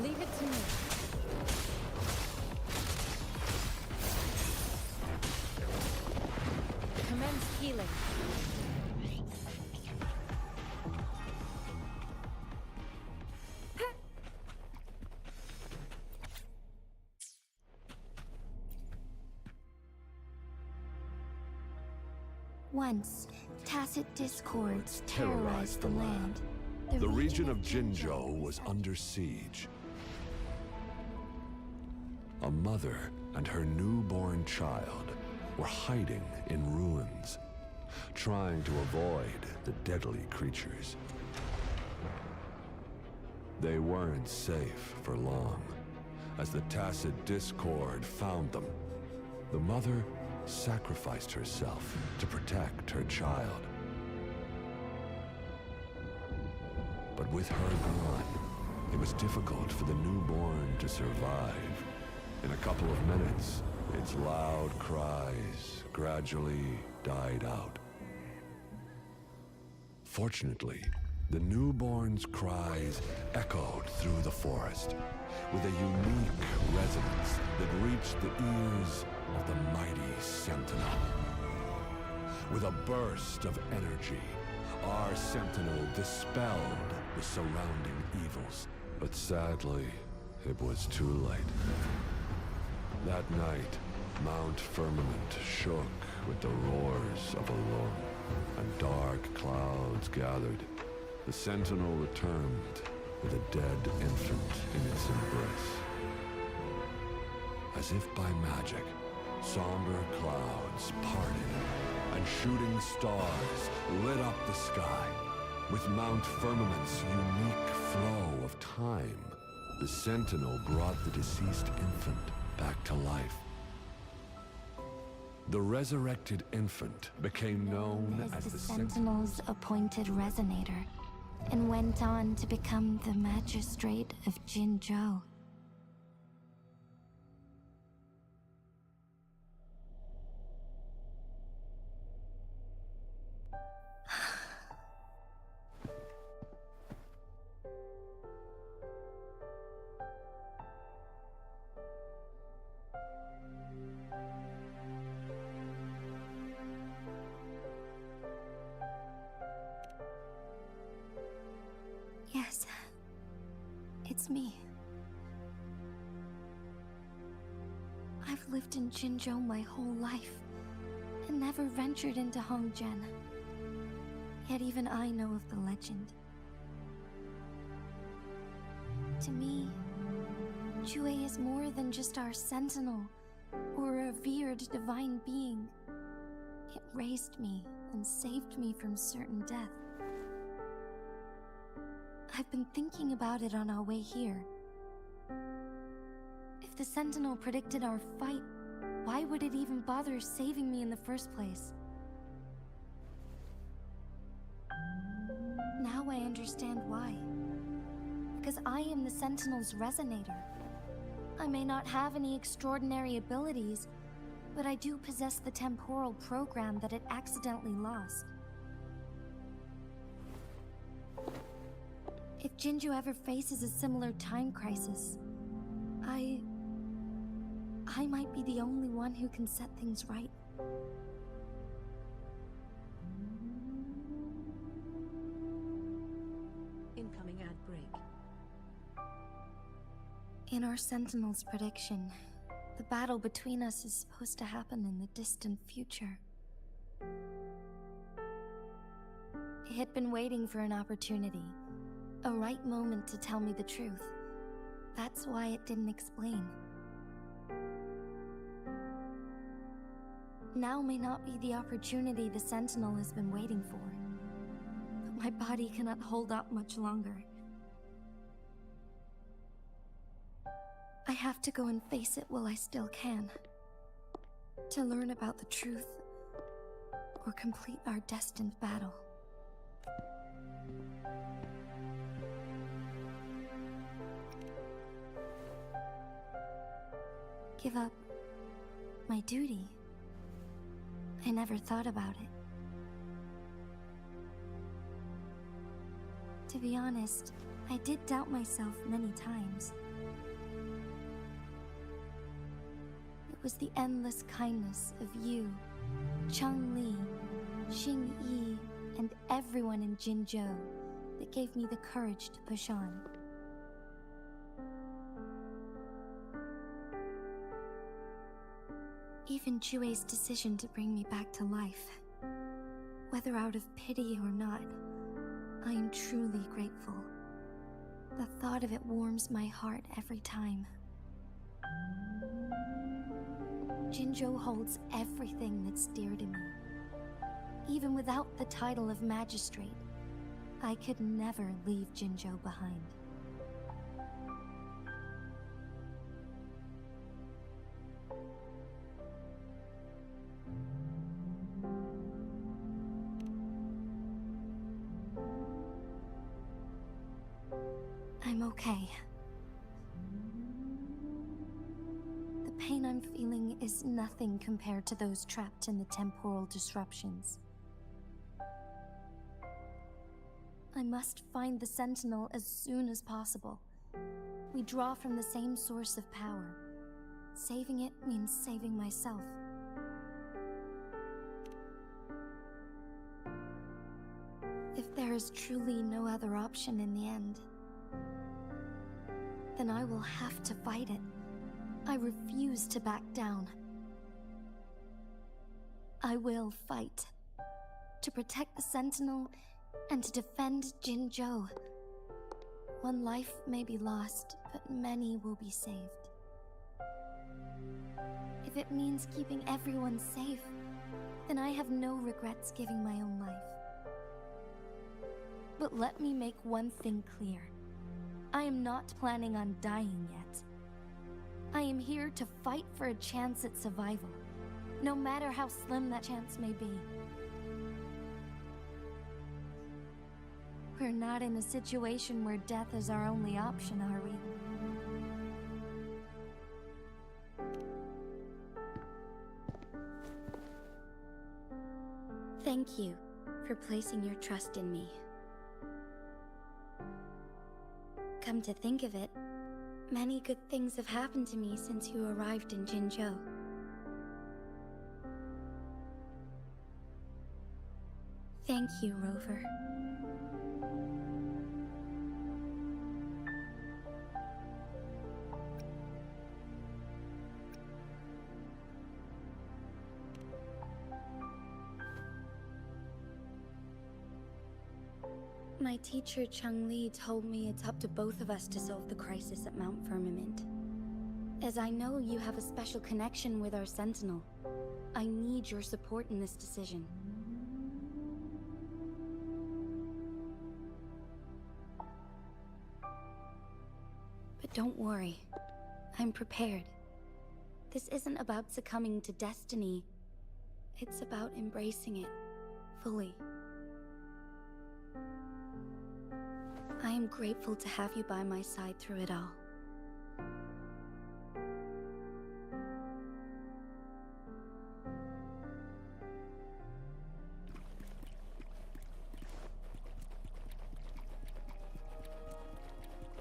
Leave it to me. Commence healing. Once, tacit discords terrorized the land. The region of Jinzhou was under siege. A mother and her newborn child were hiding in ruins, trying to avoid the deadly creatures. They weren't safe for long, as the tacit discord found them. The mother sacrificed herself to protect her child. But with her gone, it was difficult for the newborn to survive. In a couple of minutes, its loud cries gradually died out. Fortunately, the newborn's cries echoed through the forest with a unique resonance that reached the ears of the mighty Sentinel. With a burst of energy, our Sentinel dispelled the surrounding evils. But sadly, it was too late. That night, Mount Firmament shook with the roars of alarm, and dark clouds gathered. The Sentinel returned with a dead infant in its embrace. As if by magic, somber clouds parted, and shooting stars lit up the sky. With Mount Firmament's unique flow of time, the Sentinel brought the deceased infant back to life. The resurrected infant became known as the Sentinel's appointed resonator, and went on to become the magistrate of Jinzhou. Yes, it's me. I've lived in Jinzhou my whole life, and never ventured into Hongjian. Yet even I know of the legend. To me, Jue is more than just our sentinel, or a revered divine being. It raised me and saved me from certain death. I've been thinking about it on our way here. If the sentinel predicted our fight, why would it even bother saving me in the first place? Now I understand why. Because I am the sentinel's resonator. I may not have any extraordinary abilities, but I do possess the temporal program that it accidentally lost. If Jinzhou ever faces a similar time crisis, I might be the only one who can set things right. Incoming ad break. In our Sentinel's prediction, the battle between us is supposed to happen in the distant future. It had been waiting for an opportunity, a right moment to tell me the truth. That's why it didn't explain. Now may not be the opportunity the Sentinel has been waiting for, but my body cannot hold up much longer. I have to go and face it while I still can, to learn about the truth, or complete our destined battle. Give up my duty? I never thought about it. To be honest, I did doubt myself many times. It was the endless kindness of you, Cheng Li, Xing Yi, and everyone in Jinzhou that gave me the courage to push on. Even Jue's decision to bring me back to life, whether out of pity or not, I am truly grateful. The thought of it warms my heart every time. Jinzhou holds everything that's dear to me. Even without the title of magistrate, I could never leave Jinzhou behind. I'm okay. The pain I'm feeling is nothing compared to those trapped in the temporal disruptions. I must find the Sentinel as soon as possible. We draw from the same source of power. Saving it means saving myself. If there is truly no other option in the end, then I will have to fight it. I refuse to back down. I will fight. To protect the Sentinel and to defend Jinzhou. One life may be lost, but many will be saved. If it means keeping everyone safe, then I have no regrets giving my own life. But let me make one thing clear. I am not planning on dying yet. I am here to fight for a chance at survival, no matter how slim that chance may be. We're not in a situation where death is our only option, are we? Thank you for placing your trust in me. Come to think of it, many good things have happened to me since you arrived in Jinzhou. Thank you, Rover. My teacher, Chang-Li, told me it's up to both of us to solve the crisis at Mount Firmament. As I know you have a special connection with our Sentinel, I need your support in this decision. But don't worry, I'm prepared. This isn't about succumbing to destiny. It's about embracing it fully. I am grateful to have you by my side through it all.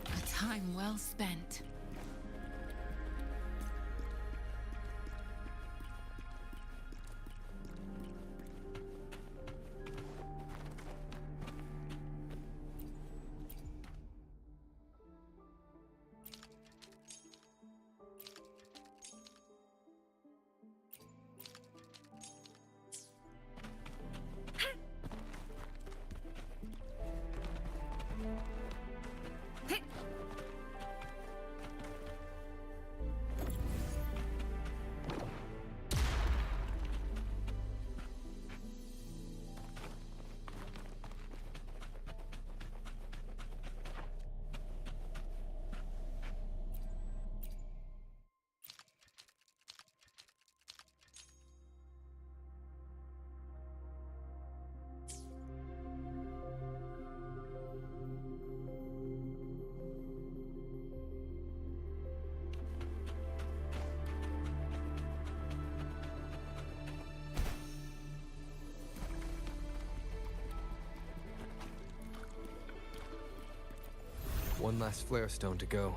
A time well spent. One last flare stone to go.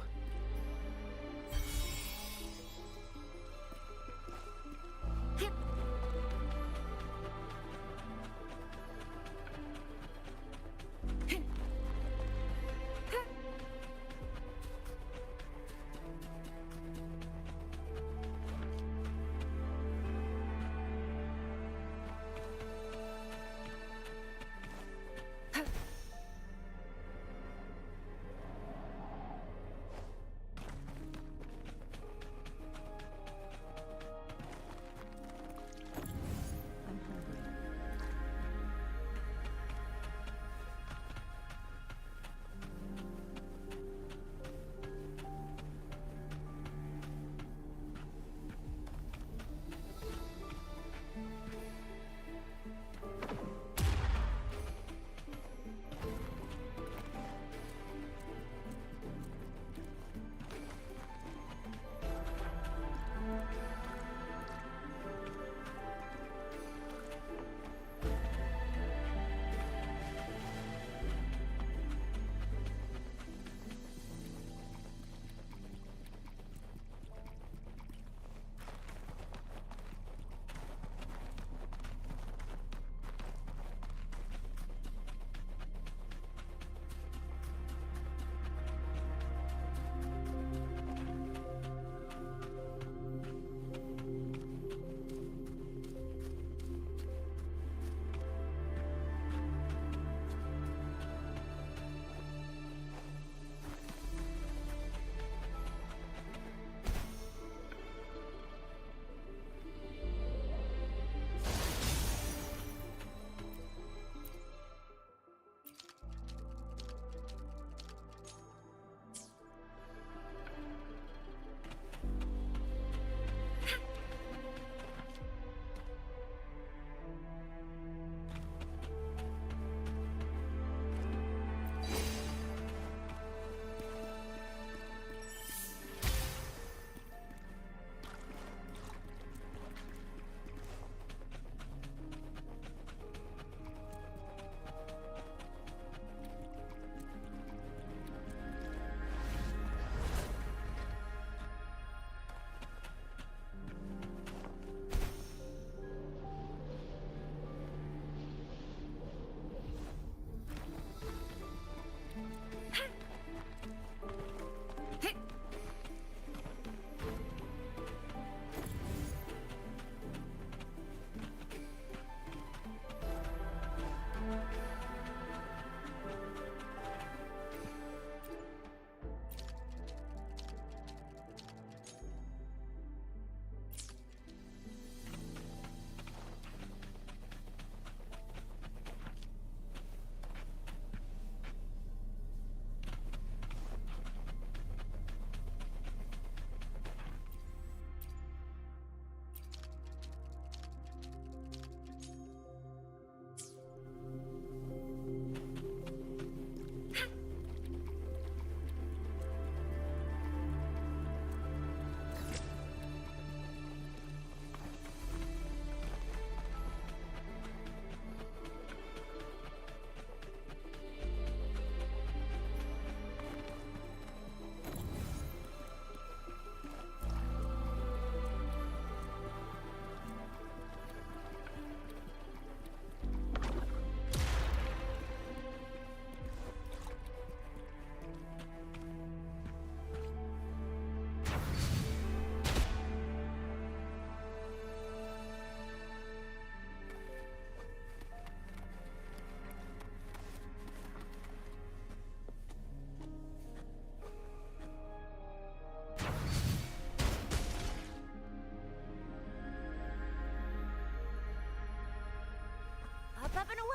puffing away.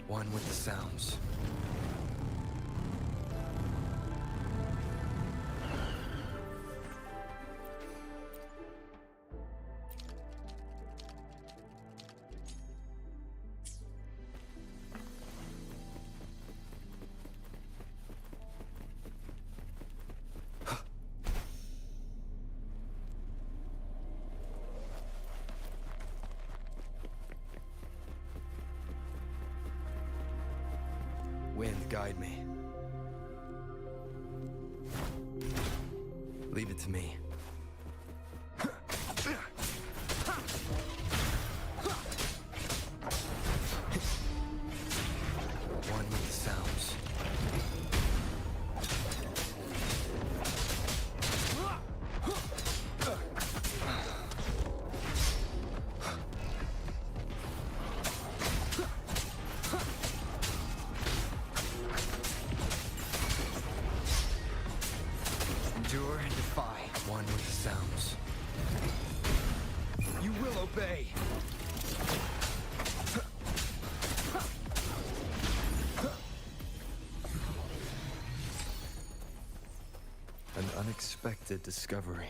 One with the sounds. Wind, guide me. Leave it to me. One with the sounds. Endure and defy. One with the sounds. You will obey. An unexpected discovery.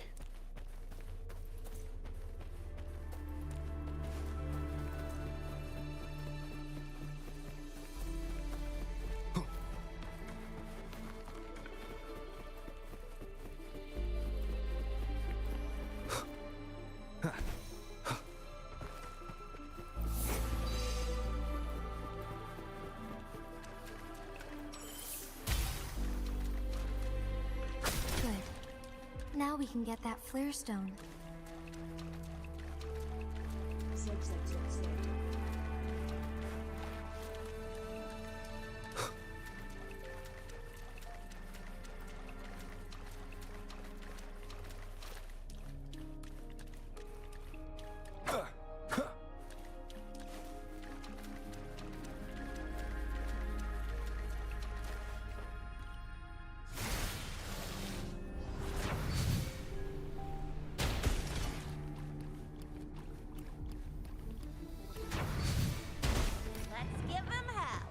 Good. Now we can get that flare stone. Let's give him hell.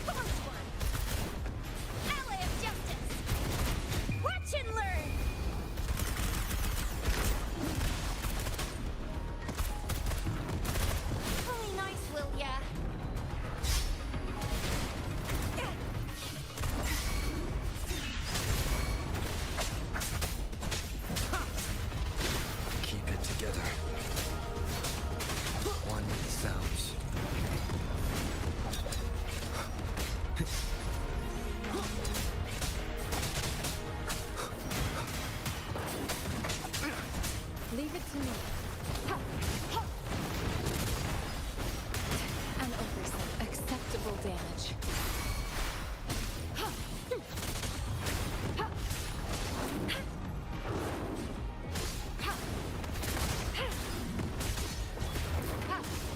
Close one. Ally of justice. Watch and learn. Really nice, will ya? Keep it together. One with the sounds. Leave it to me. An oversight. Acceptable damage.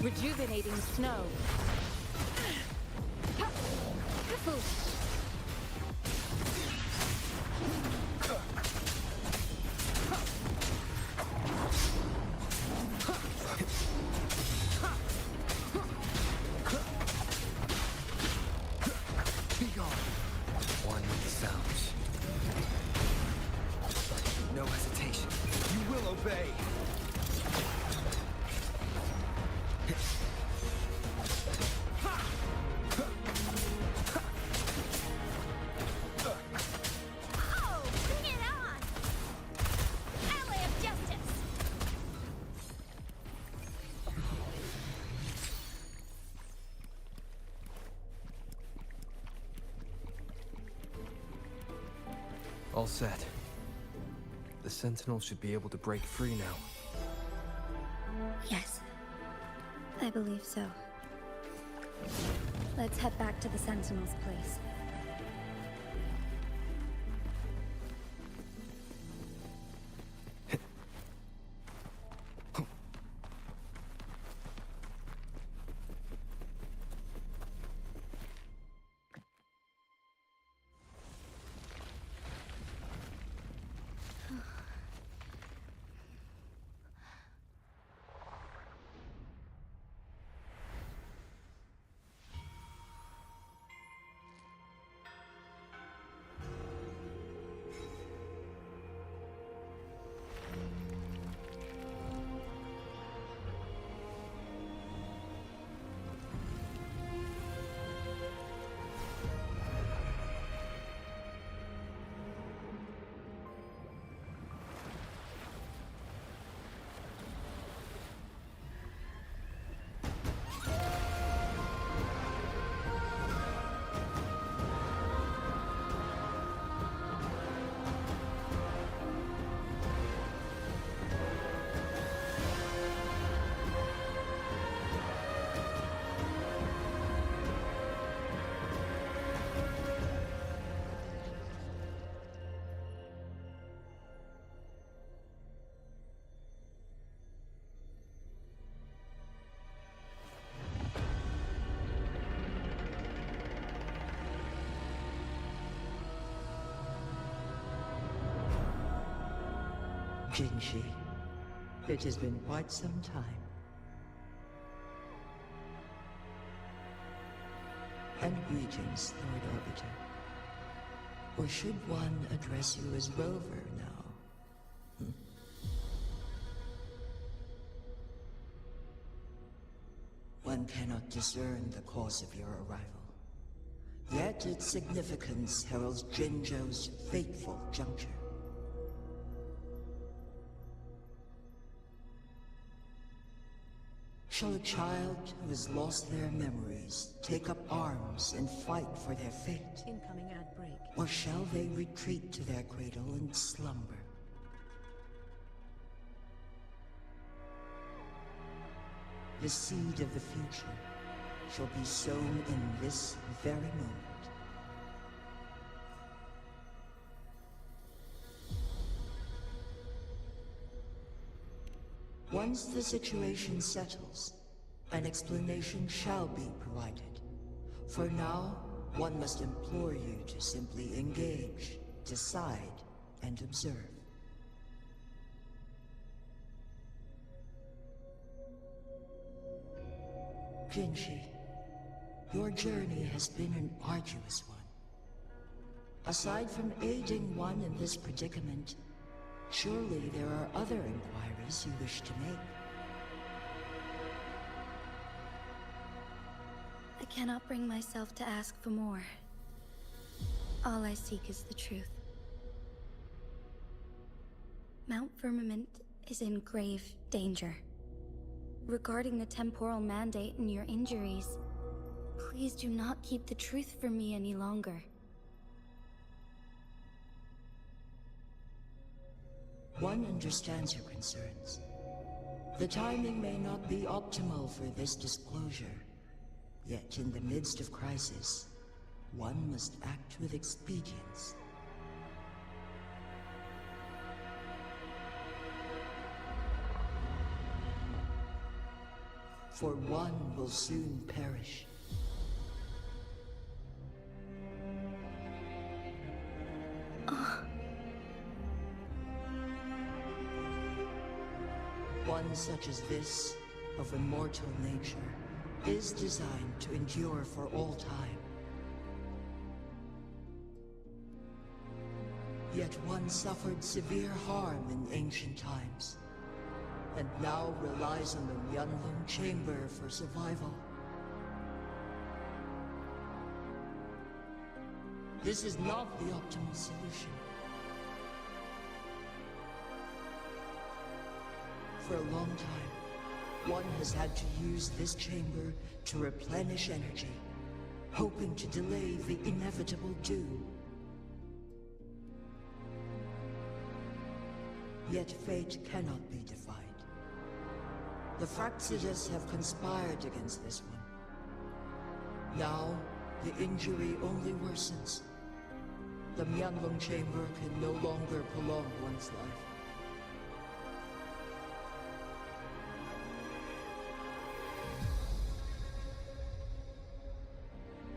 Rejuvenating snow. Foolish. Be gone. One with the sounds. No hesitation. You will obey. Oh, bring it on. Ally of justice. All set. The Sentinels should be able to break free now. Yes, I believe so. Let's head back to the Sentinel's place. Jinshi, it has been quite some time. And greetings, Lord Arbiter. Or should one address you as Rover now? One cannot discern the cause of your arrival. Yet its significance heralds Jinzhou's fateful juncture. Shall a child who has lost their memories take up arms and fight for their fate? Incoming ad break. Or shall they retreat to their cradle and slumber? The seed of the future shall be sown in this very moment. Once the situation settles, an explanation shall be provided. For now, one must implore you to simply engage, decide, and observe. Jinshi, your journey has been an arduous one. Aside from aiding one in this predicament, surely there are other inquiries you wish to make. I cannot bring myself to ask for more. All I seek is the truth. Mount Firmament is in grave danger. Regarding the temporal mandate and your injuries, please do not keep the truth from me any longer. One understands your concerns. The timing may not be optimal for this disclosure. Yet in the midst of crisis, one must act with expedience. For one will soon perish. One such as this, of immortal nature, is designed to endure for all time. Yet one suffered severe harm in ancient times, and now relies on the Yunlong Chamber for survival. This is not the optimal solution. For a long time, one has had to use this chamber to replenish energy, hoping to delay the inevitable doom. Yet fate cannot be defied. The Fraxidas have conspired against this one. Now, the injury only worsens. The Mianlong Chamber can no longer prolong one's life.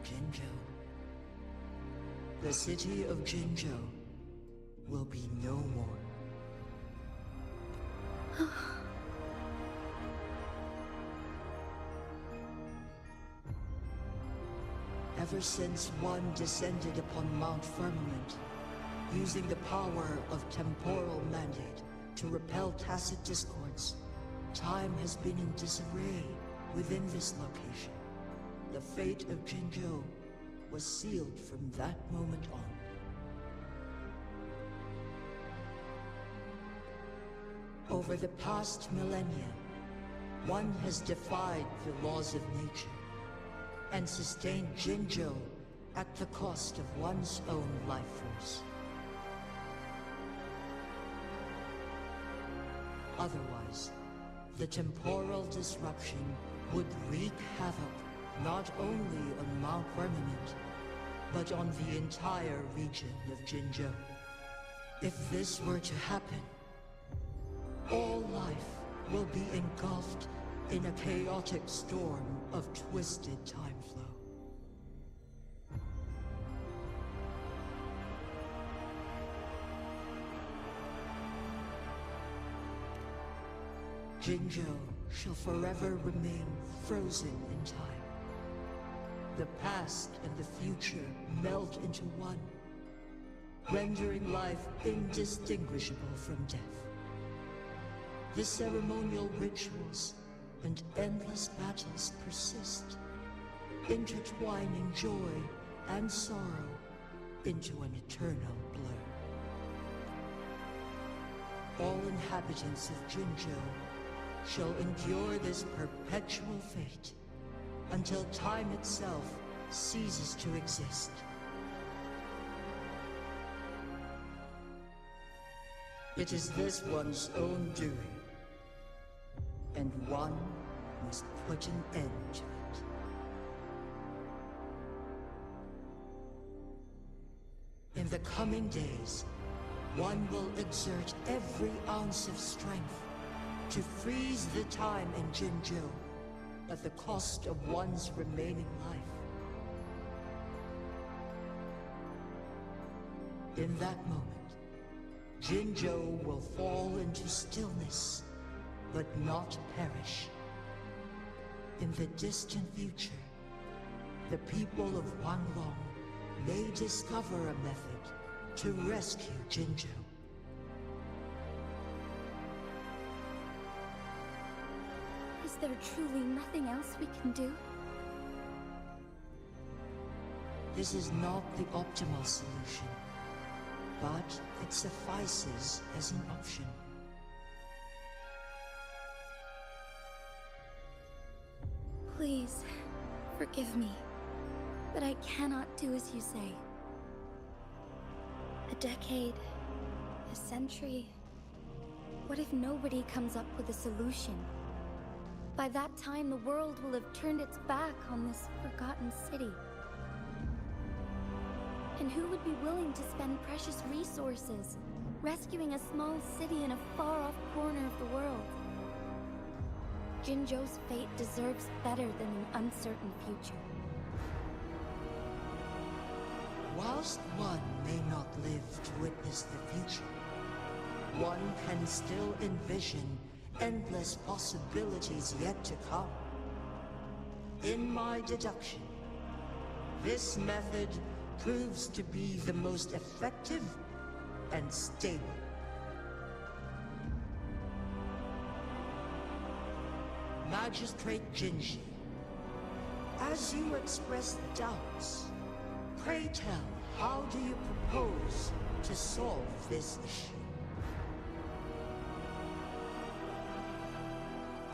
Jinzhou. The city of Jinzhou will be no more. Ever since one descended upon Mount Firmament, using the power of temporal mandate to repel tacit discords, time has been in disarray within this location. The fate of Jinzhou was sealed from that moment on. Over the past millennia, one has defied the laws of nature and sustained Jinzhou at the cost of one's own life force. Otherwise, the temporal disruption would wreak havoc not only on Mount Firmament, but on the entire region of Jinzhou. If this were to happen, all life will be engulfed in a chaotic storm of twisted time flow. Jinzhou shall forever remain frozen in time. The past and the future melt into one, rendering life indistinguishable from death. The ceremonial rituals and endless battles persist, intertwining joy and sorrow into an eternal blur. All inhabitants of Jinzhou shall endure this perpetual fate until time itself ceases to exist. It is this one's own doing, and one must put an end to it. In the coming days, one will exert every ounce of strength to freeze the time in Jinzhou at the cost of one's remaining life. In that moment, Jinzhou will fall into stillness, but not perish. In the distant future, the people of Wanglong may discover a method to rescue Jinzhou. Is there truly nothing else we can do? This is not the optimal solution, but it suffices as an option. Please, forgive me, but I cannot do as you say. A decade, a century. What if nobody comes up with a solution? By that time, the world will have turned its back on this forgotten city. And who would be willing to spend precious resources rescuing a small city in a far-off corner of the world? Jinzhou's fate deserves better than an uncertain future. Whilst one may not live to witness the future, one can still envision endless possibilities yet to come. In my deduction, this method proves to be the most effective and stable. Magistrate Jinji, as you express doubts, pray tell, how do you propose to solve this issue?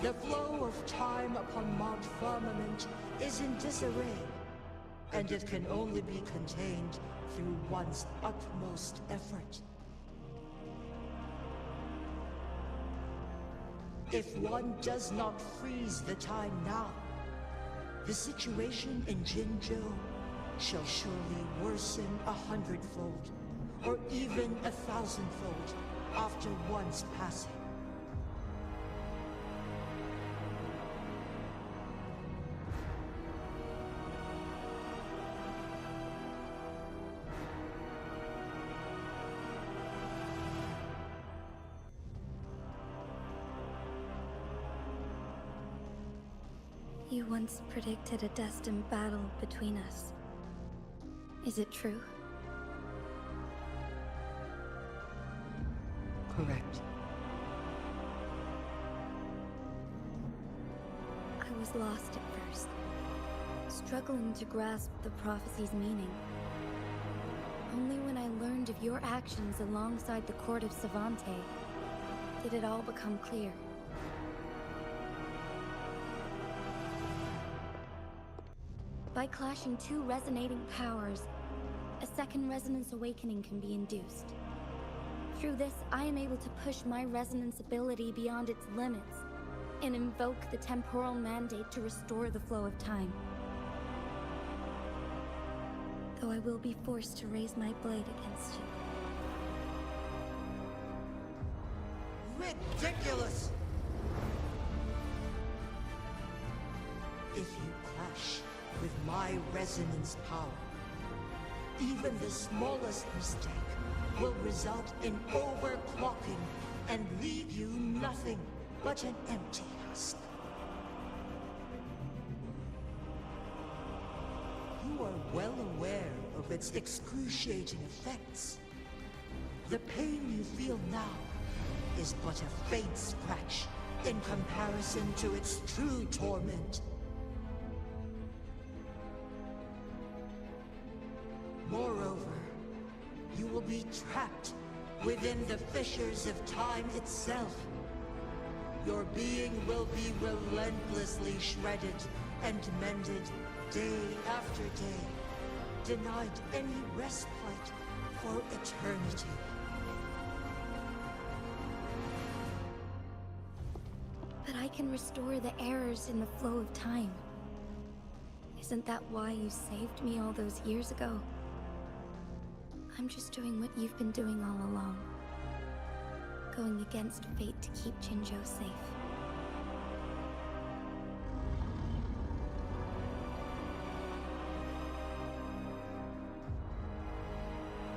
The flow of time upon Mount Firmament is in disarray, and it can only be contained through one's utmost effort. If one does not freeze the time now, the situation in Jinzhou shall surely worsen 100-fold, or even 1,000-fold after one's passing. You once predicted a destined battle between us. Is it true? Correct. I was lost at first, struggling to grasp the prophecy's meaning. Only when I learned of your actions alongside the court of Savante did it all become clear. By clashing two resonating powers, a second resonance awakening can be induced. Through this, I am able to push my resonance ability beyond its limits and invoke the temporal mandate to restore the flow of time. Though I will be forced to raise my blade against you. Ridiculous! If you clash with my resonance power, even the smallest mistake will result in overclocking and leave you nothing but an empty husk. You are well aware of its excruciating effects. The pain you feel now is but a faint scratch in comparison to its true torment. Moreover, you will be trapped within the fissures of time itself. Your being will be relentlessly shredded and mended day after day, denied any respite for eternity. But I can restore the errors in the flow of time. Isn't that why you saved me all those years ago? I'm just doing what you've been doing all along. Going against fate to keep Jinzhou safe.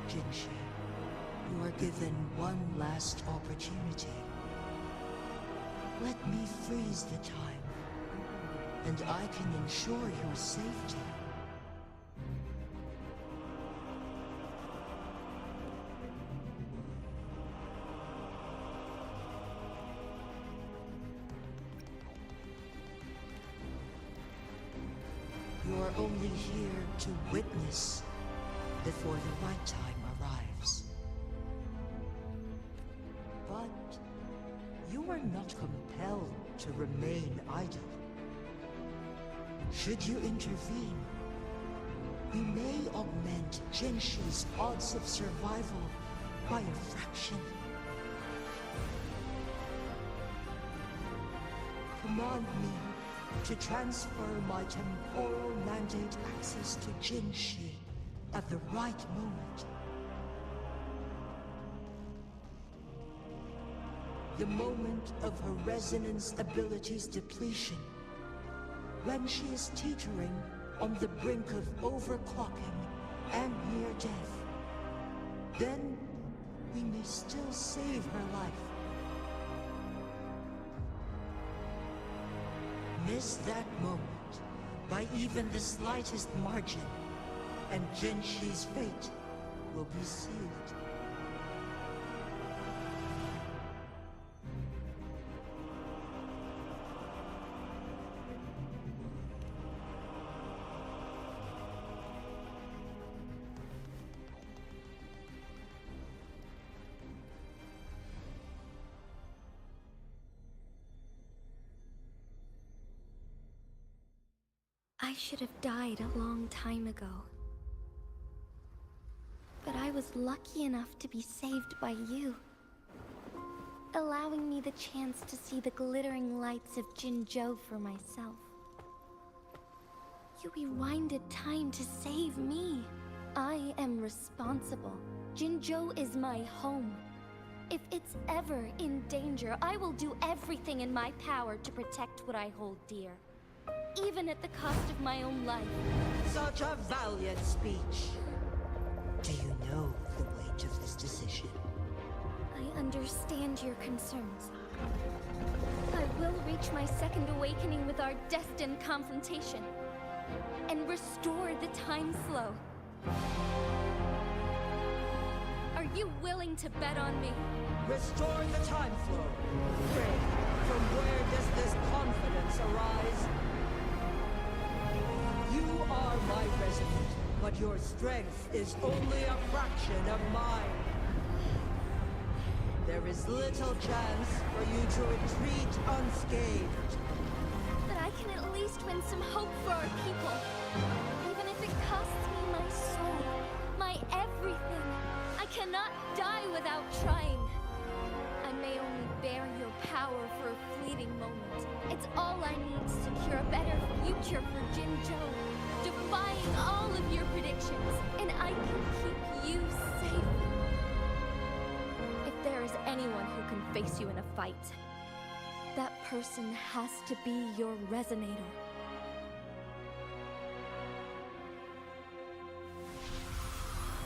Jinshi, you are given one last opportunity. Let me freeze the time, and I can ensure your safety. You are only here to witness before the right time arrives. But you are not compelled to remain idle. Should you intervene, we may augment Jinshi's odds of survival by a fraction. Command me to transfer my temporal mandate access to Jinshi at the right moment. The moment of her resonance ability's depletion, when she is teetering on the brink of overclocking and near death. Then we may still save her life. Miss that moment by even the slightest margin, and Jinshi's fate will be sealed. I should have died a long time ago. But I was lucky enough to be saved by you. allowing me the chance to see the glittering lights of Jinzhou for myself. You rewinded time to save me. I am responsible. Jinzhou is my home. If it's ever in danger, I will do everything in my power to protect what I hold dear. Even at the cost of my own life. Such a valiant speech. Do you know the weight of this decision? I understand your concerns. I will reach my second awakening with our destined confrontation. And restore the time flow. Are you willing to bet on me? Restore the time flow. Pray, from where does this confidence arise? You are my resident, but your strength is only a fraction of mine. There is little chance for you to retreat unscathed. But I can at least win some hope for our people. Even if it costs me my soul, my everything. I cannot die without trying. I may only bear your power for a fleeting moment. It's all I need to secure a better future for Jinzhou. Defying all of your predictions, and I can keep you safe. If there is anyone who can face you in a fight, that person has to be your resonator.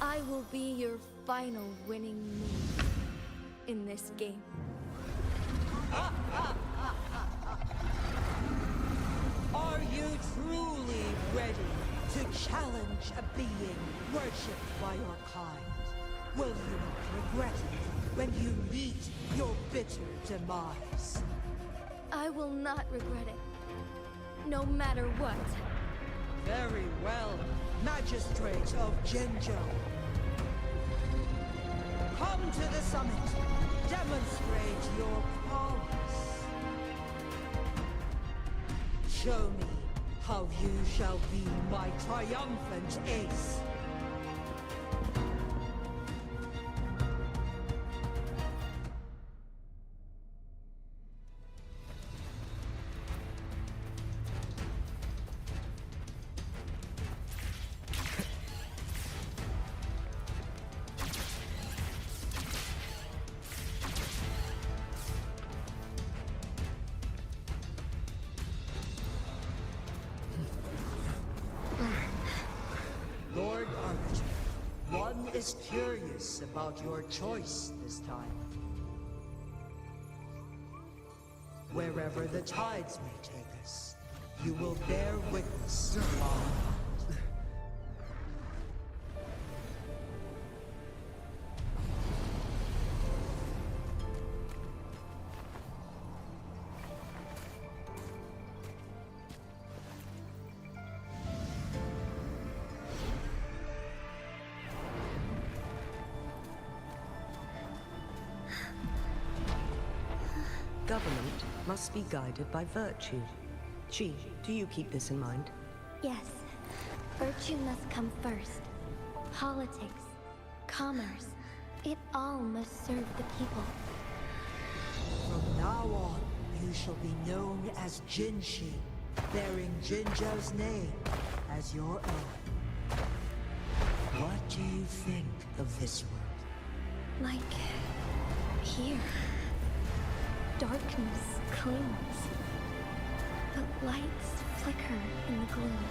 I will be your final winning move in this game. Are you truly ready to challenge a being worshipped by your kind? Will you not regret it when you meet your bitter demise? I will not regret it, no matter what. Very well, Magistrate of Jinzhou. Come to the summit. Demonstrate your prowess. Show me how you shall be my triumphant ace. Lord Arbiter, one is curious about your choice this time. Wherever the tides may take us, you will bear witness to our fight. Government must be guided by virtue. Xi, do you keep this in mind? Yes, virtue must come first. Politics, commerce, it all must serve the people. From now on, you shall be known as Jinshi, bearing Jinzhou's name as your own. What do you think of this world? Like here. Darkness clings, but lights flicker in the gloom.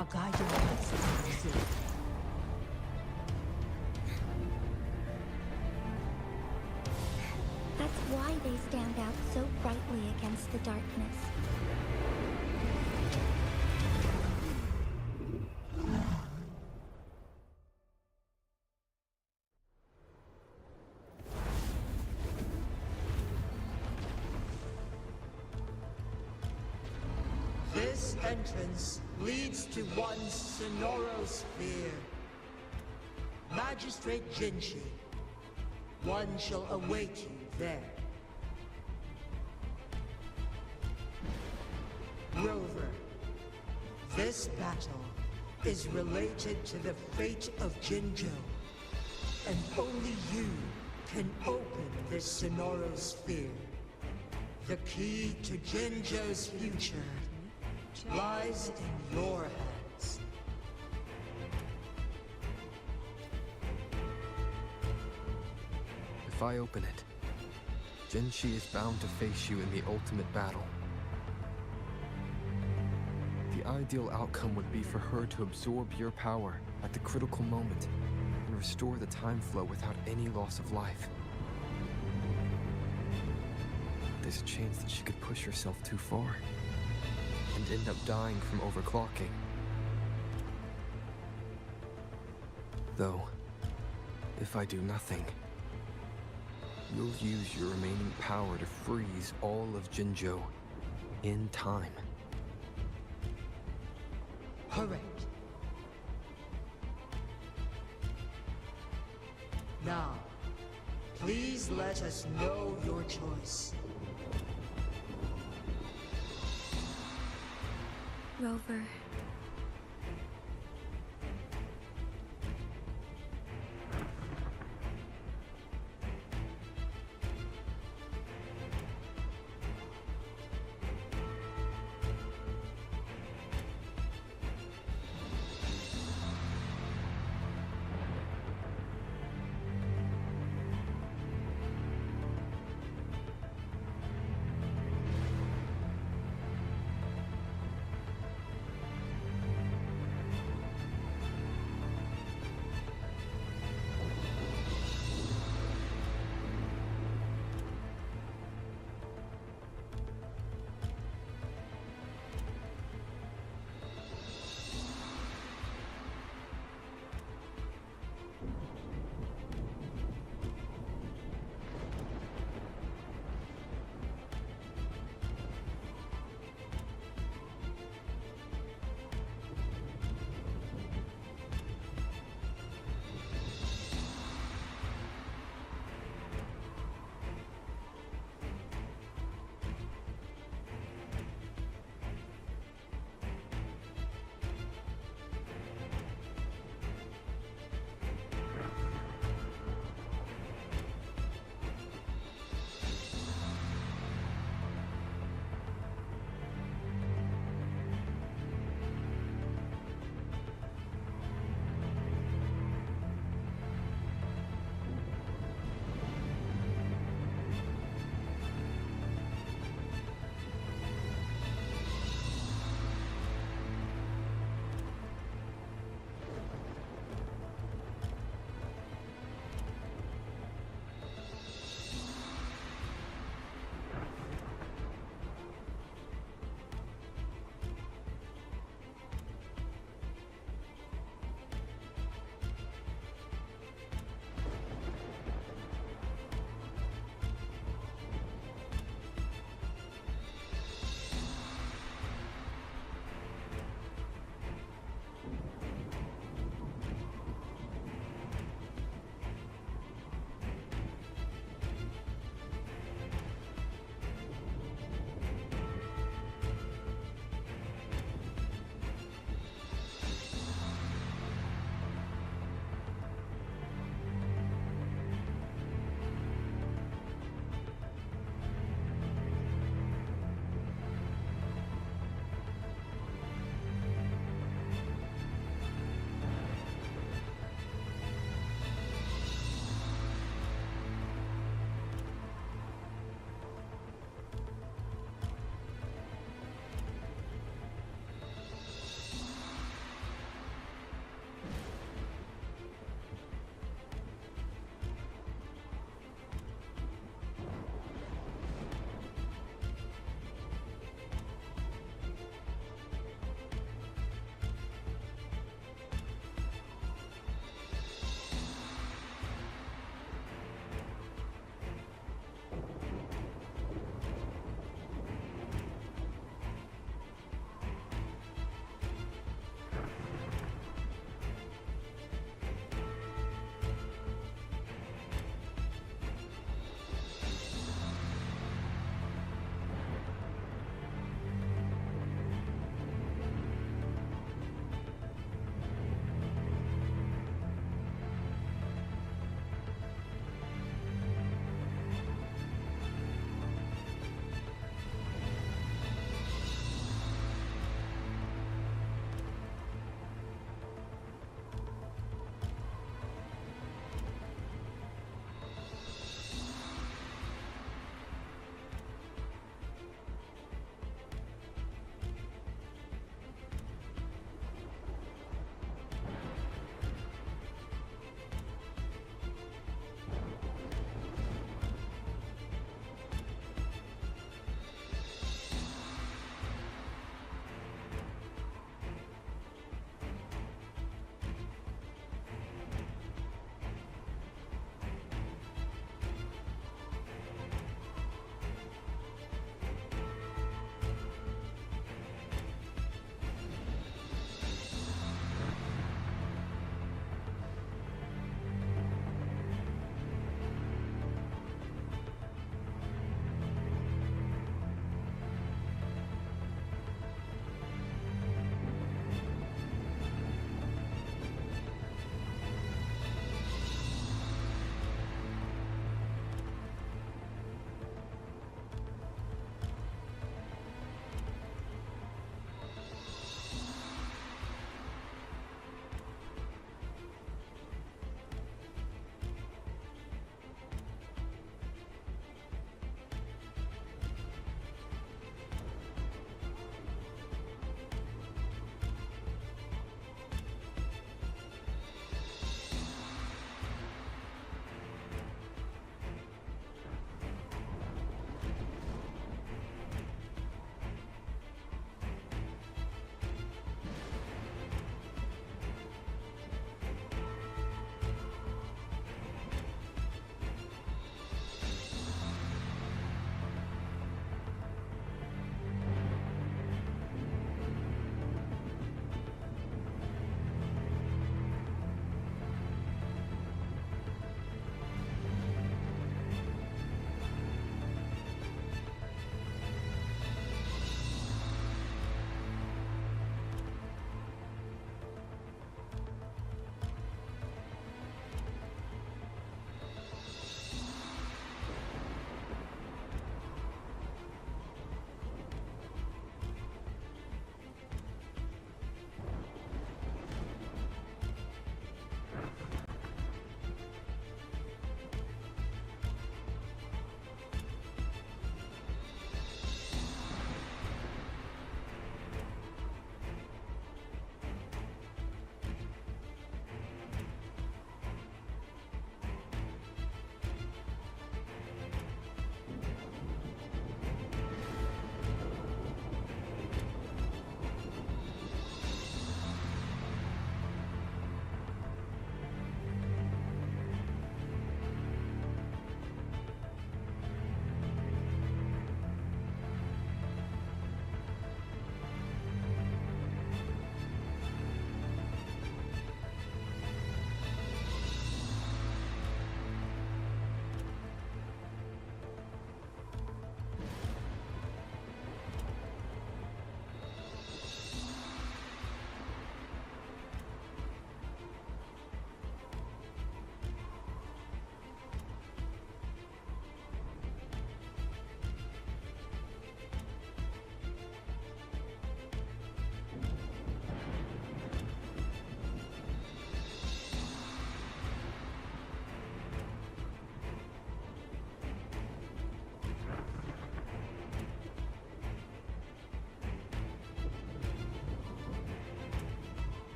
A guiding light. That's why they stand out so brightly against the darkness. This entrance leads to one Sonoro sphere. Magistrate Jinshi, one shall await you there. Rover, this battle is related to the fate of Jinzhou, and only you can open this Sonoran sphere. The key to Jinjo's future lies in your hands. If I open it, Jinshi is bound to face you in the ultimate battle. The ideal outcome would be for her to absorb your power at the critical moment and restore the time flow without any loss of life. There's a chance that she could push herself too far and end up dying from overclocking. Though, if I do nothing, you'll use your remaining power to freeze all of Jinjo in time. Correct. Now, please let us know your choice. Rover.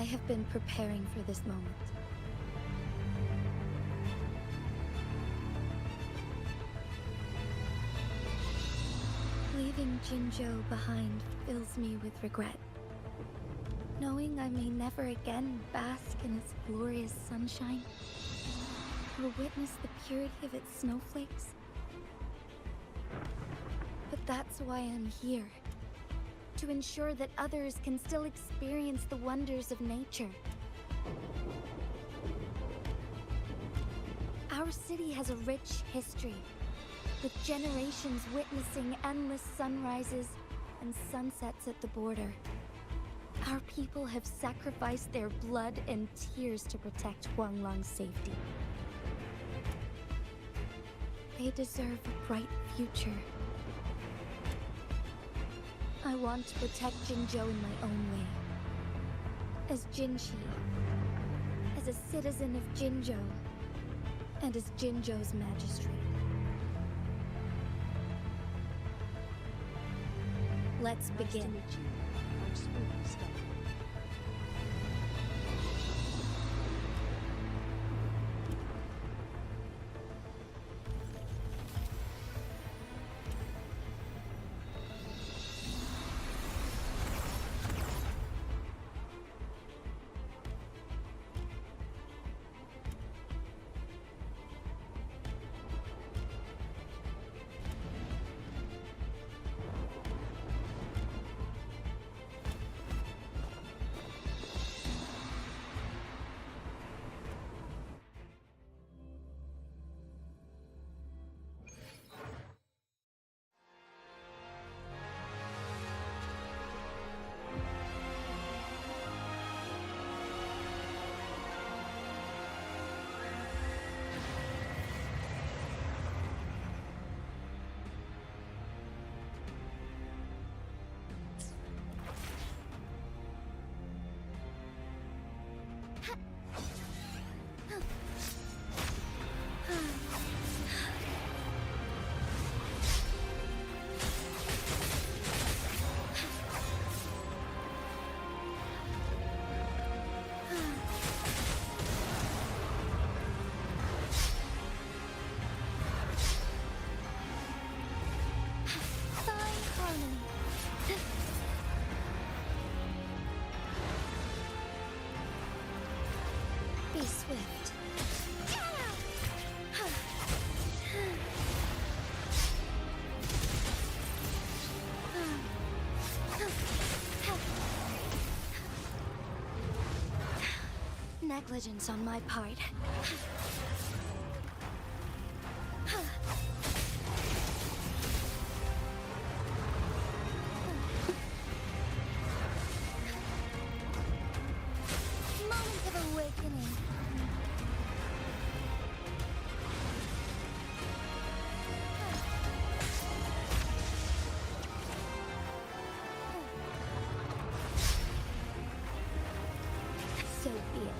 I have been preparing for this moment. Leaving Jinzhou behind fills me with regret. Knowing I may never again bask in its glorious sunshine, or witness the purity of its snowflakes. But that's why I'm here. To ensure that others can still experience the wonders of nature. Our city has a rich history, with generations witnessing endless sunrises and sunsets at the border. Our people have sacrificed their blood and tears to protect Huanglang's safety. They deserve a bright future. I want to protect Jinzhou in my own way. As Jinshi, as a citizen of Jinzhou, and as Jinzhou's magistrate. Let's begin. Be swift. Negligence on my part. Moment of awakening. So be it.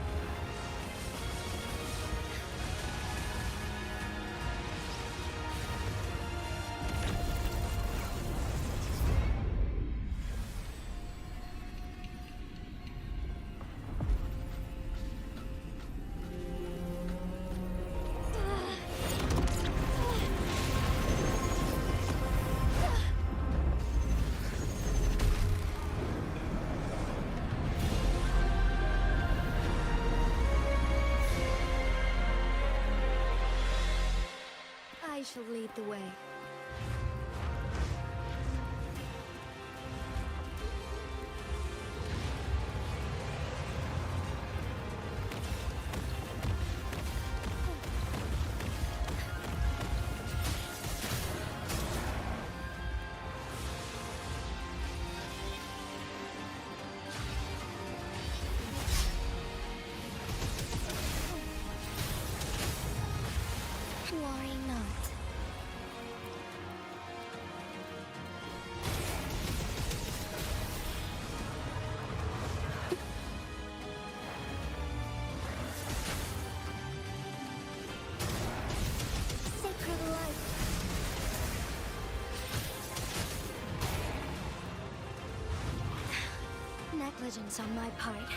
I shall lead the way. Worry not. Sacred life. Negligence on my part.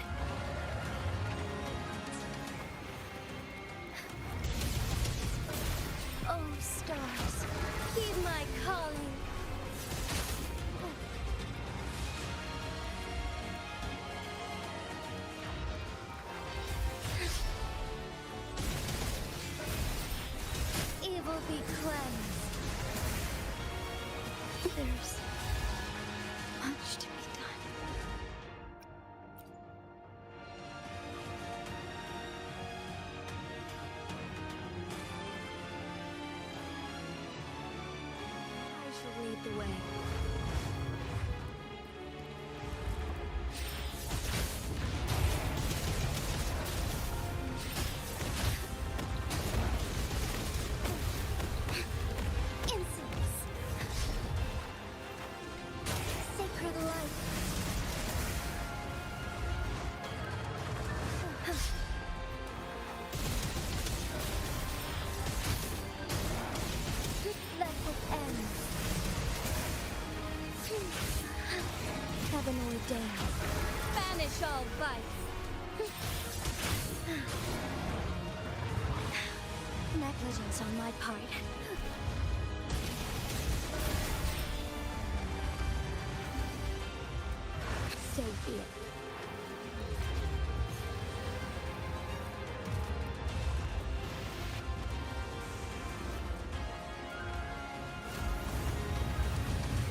There's much to be done. I shall lead the way. Incense. Sacred light. Let it end. Heaven ordained. Banish all vice. Negligence on my part. So be it.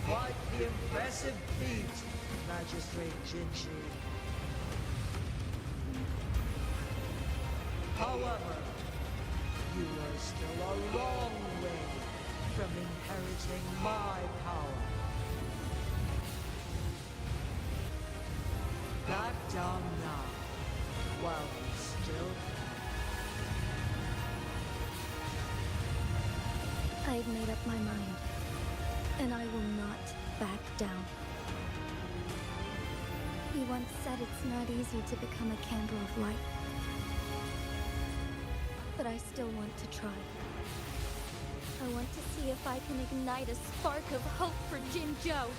Quite the impressive feat, Magistrate Jinshi. However, you are still a long way from inheriting my power. Back down now, while you still can. I've made up my mind, and I will not back down. He once said it's not easy to become a candle of light. But I still want to try. I want to see if I can ignite a spark of hope for Jinzhou.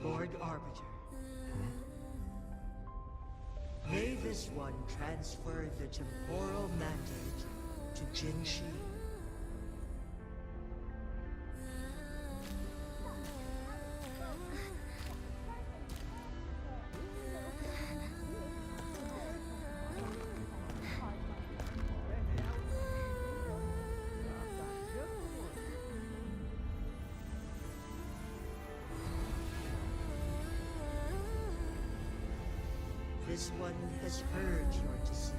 Lord Arbiter. May this one transfer the temporal mandate to Jinshi. This one has heard your decision.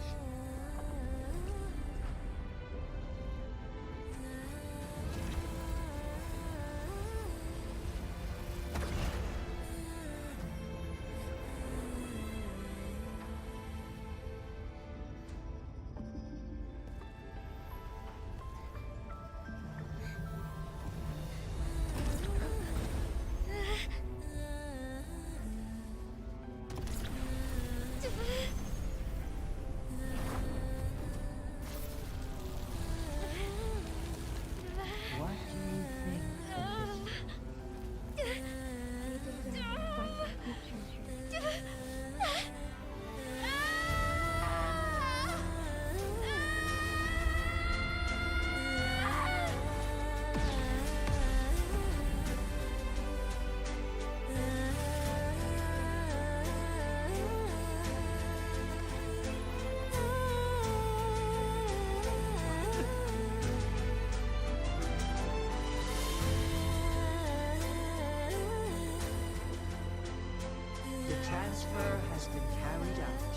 Transfer has been carried out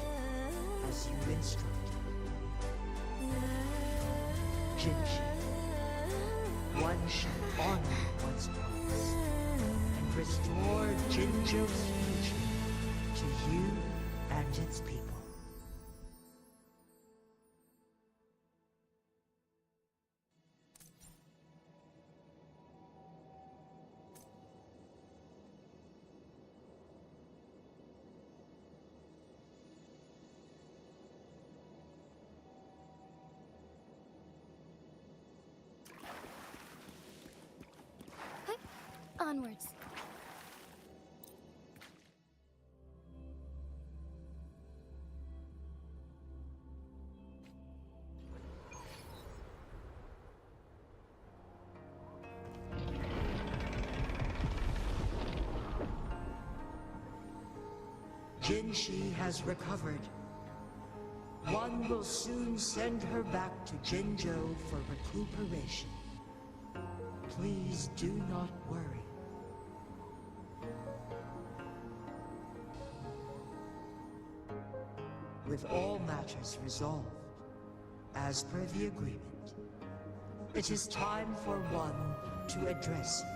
as you instructed. Jinshi, one shall honor one's promise and Jinzhou's future to you and its people. Onwards. Jinshi has recovered. One will soon send her back to Jinzhou for recuperation. Please do not worry. With all matters resolved, as per the agreement, it is time for one to address you.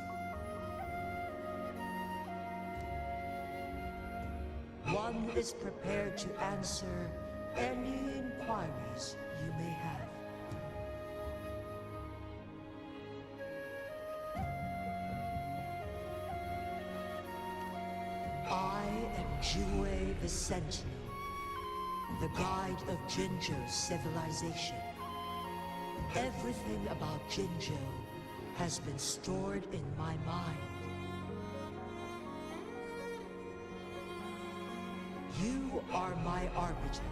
One is prepared to answer any inquiries you may have. I am Jue the Sentinel, the guide of Jinzhou's civilization. Everything about Jinzhou has been stored in my mind. You are my arbiter,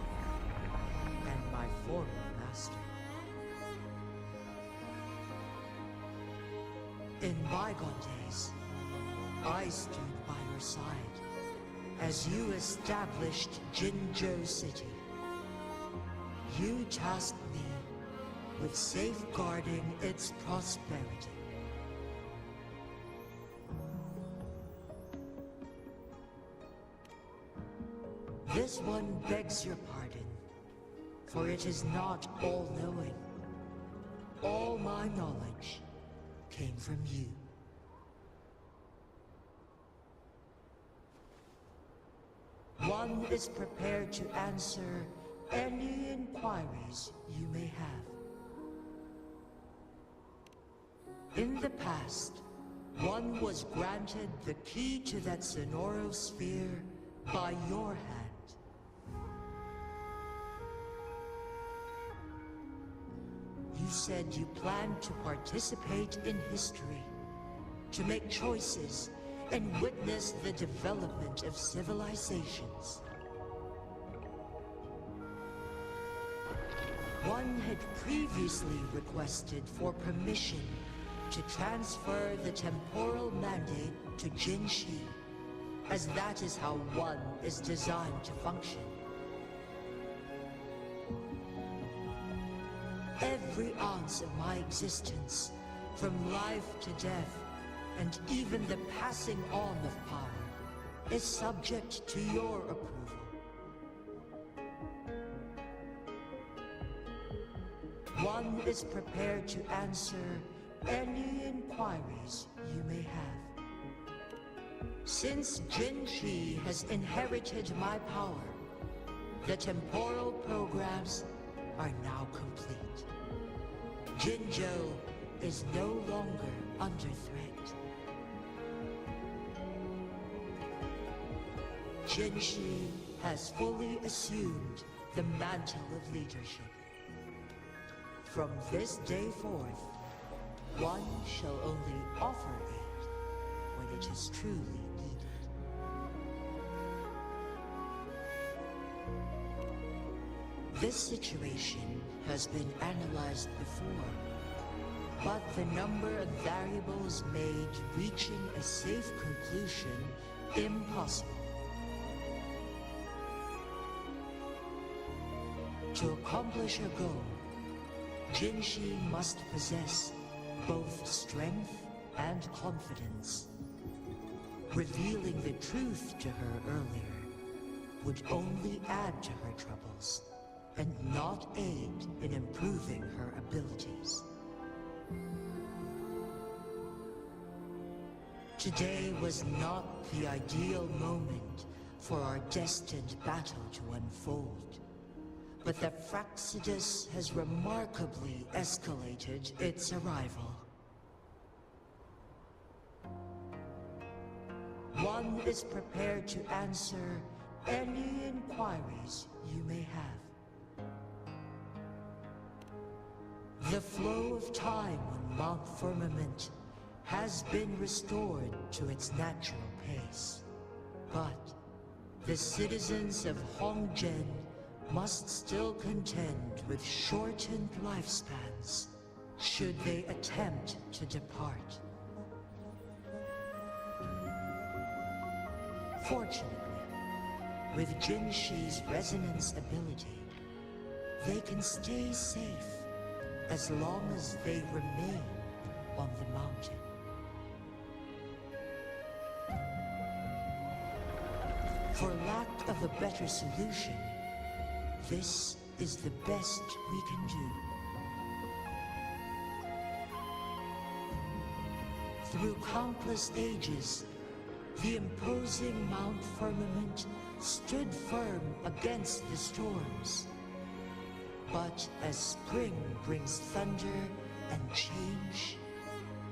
and my former master. In bygone days, I stood by your side as you established Jinzhou City. You tasked me with safeguarding its prosperity. This one begs your pardon, for it is not all-knowing. All my knowledge came from you. One is prepared to answer any inquiries you may have. In the past, one was granted the key to that Sonoro sphere by your hand. You said you planned to participate in history, to make choices and witness the development of civilizations. One had previously requested for permission to transfer the temporal mandate to Jinshi, as that is how one is designed to function. Every ounce of my existence, from life to death, and even the passing on of power, is subject to your approval. One is prepared to answer any inquiries you may have. Since Jinshi has inherited my power, the temporal programs are now complete. Jinzhou is no longer under threat. Jinshi has fully assumed the mantle of leadership. From this day forth, one shall only offer aid when it is truly needed. This situation has been analyzed before, but the number of variables made reaching a safe conclusion impossible. To accomplish her goal, Jinshi must possess both strength and confidence. Revealing the truth to her earlier would only add to her troubles, and not aid in improving her abilities. Today was not the ideal moment for our destined battle to unfold, but the Fractsidus has remarkably escalated its arrival. One is prepared to answer any inquiries you may have. The flow of time on Mount Firmament has been restored to its natural pace, but the citizens of Hongzhen must still contend with shortened lifespans should they attempt to depart. Fortunately, with Jinshi's resonance ability, they can stay safe as long as they remain on the mountain. For lack of a better solution, this is the best we can do. Through countless ages, the imposing Mount Firmament stood firm against the storms. But as spring brings thunder and change,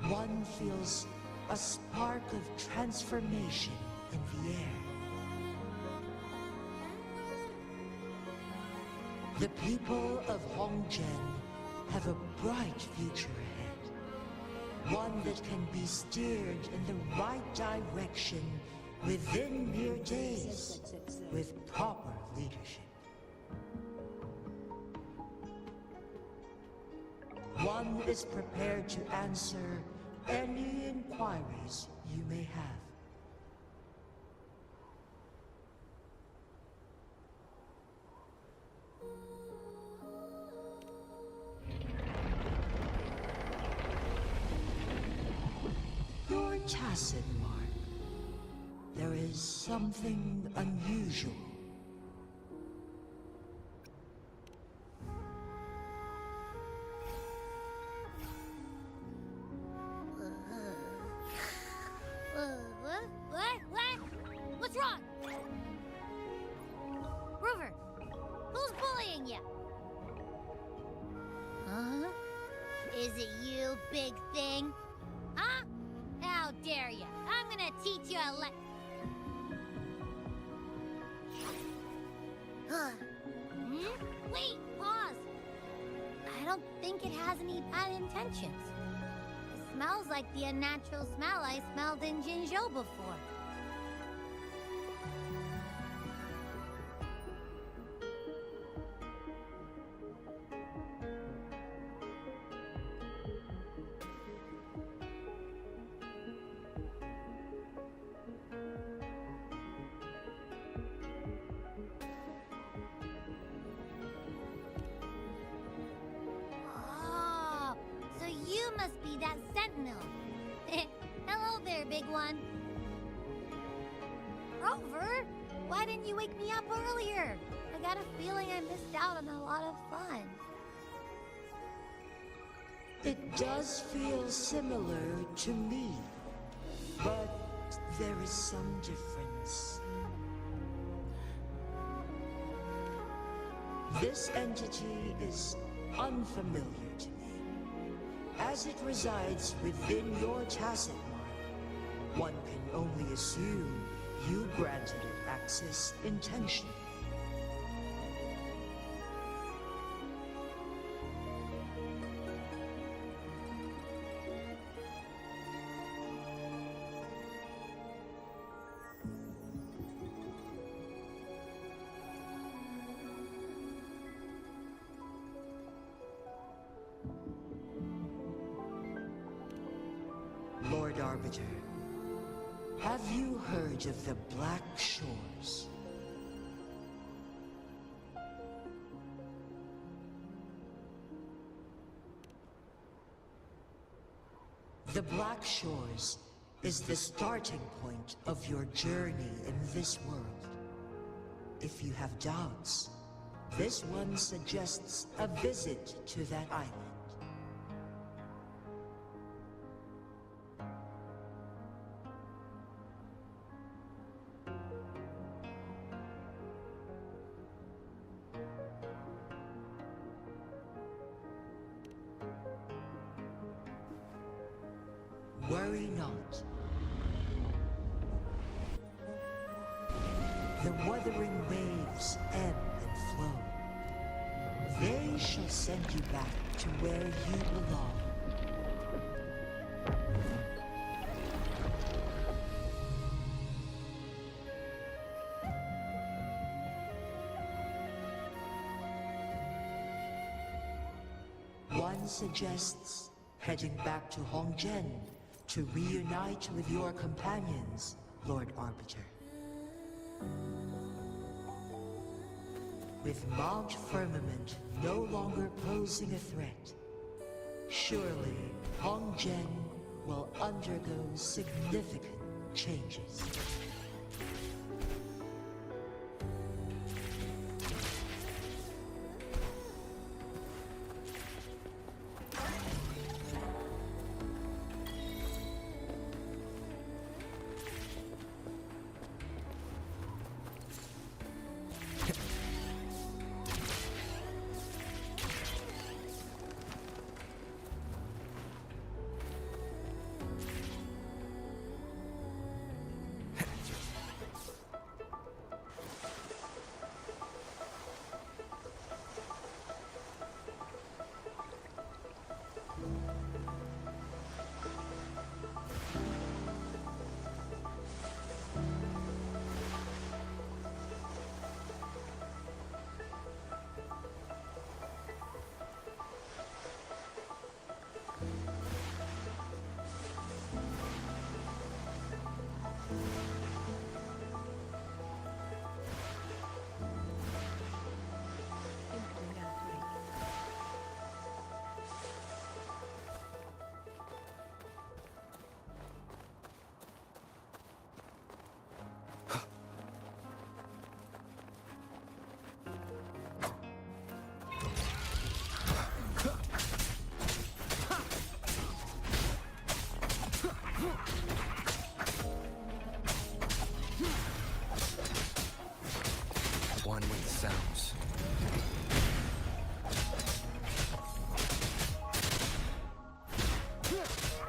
one feels a spark of transformation in the air. The people of Hongzhen have a bright future ahead. One that can be steered in the right direction within mere days with proper leadership. One is prepared to answer any inquiries you may have. Your tacit mark. There is something unusual. What? What's wrong? Rover, who's bullying you? Huh? Is it you, big thing? Huh? How dare you? I'm gonna teach you a Wait, pause. I don't think it has any bad intentions. It smells like the unnatural smell I smelled in Jinzhou before. Must be that sentinel. Hello there, big one. Rover, why didn't you wake me up earlier? I got a feeling I missed out on a lot of fun. It does feel similar to me, but there is some difference. This entity is unfamiliar to me. As it resides within your tacit mark, one can only assume you granted it access intentionally. Lord Arbiter, have you heard of the Black Shores? The Black Shores is the starting point of your journey in this world. If you have doubts, this one suggests a visit to that island. Worry not. The wuthering waves ebb and flow. They shall send you back to where you belong. One suggests heading back to Hongzhen to reunite with your companions, Lord Arbiter. With Mount Firmament no longer posing a threat, surely Hongzhen will undergo significant changes. One with the sounds.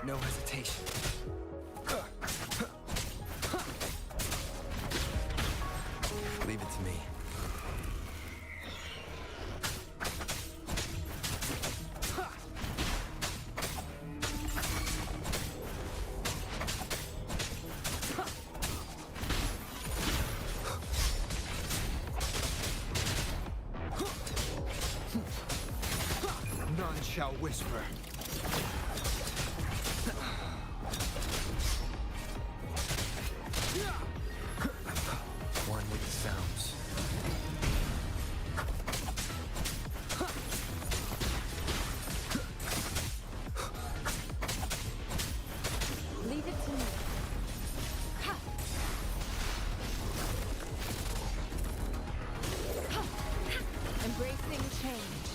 No hesitation. Leave it to me. None shall whisper. One with the sounds. Leave it to me. Embracing change.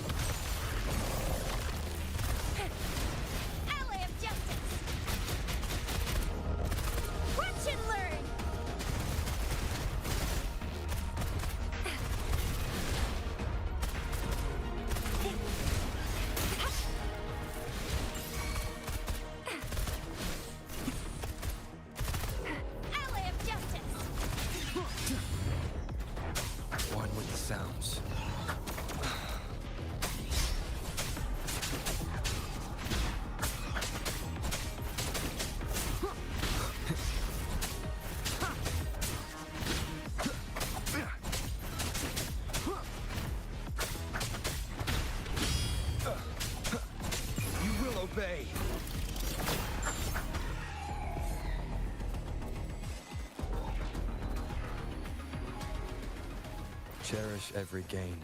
Ally of justice! Watch and learn! Ally of justice! One with the sounds. You will obey. Cherish every gain.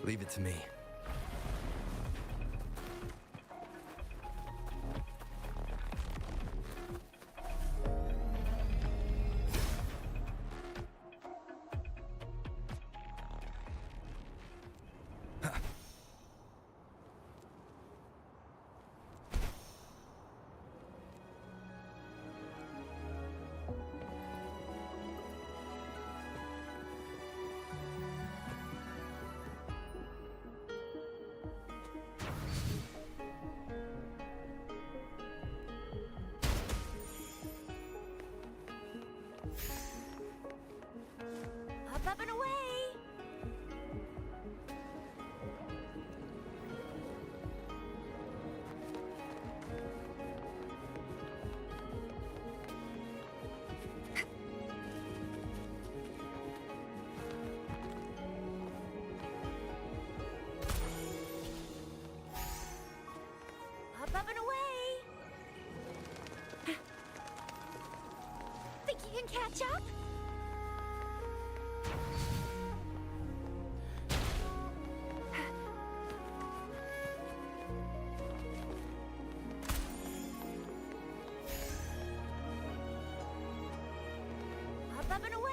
Leave it to me. Up and away! Up and away! Think you can catch up? Up and away!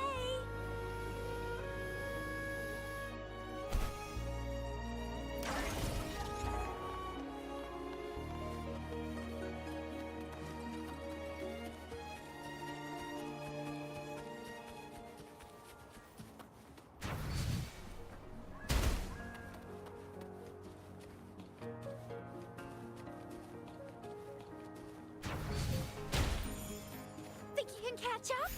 Think you can catch up?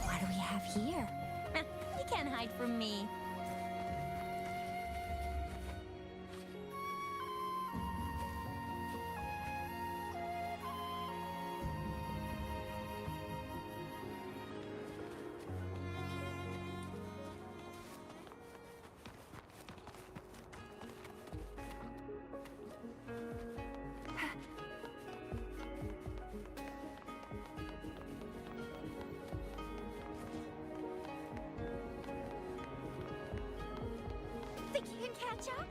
What do we have here? You can't hide from me. Think you can catch up?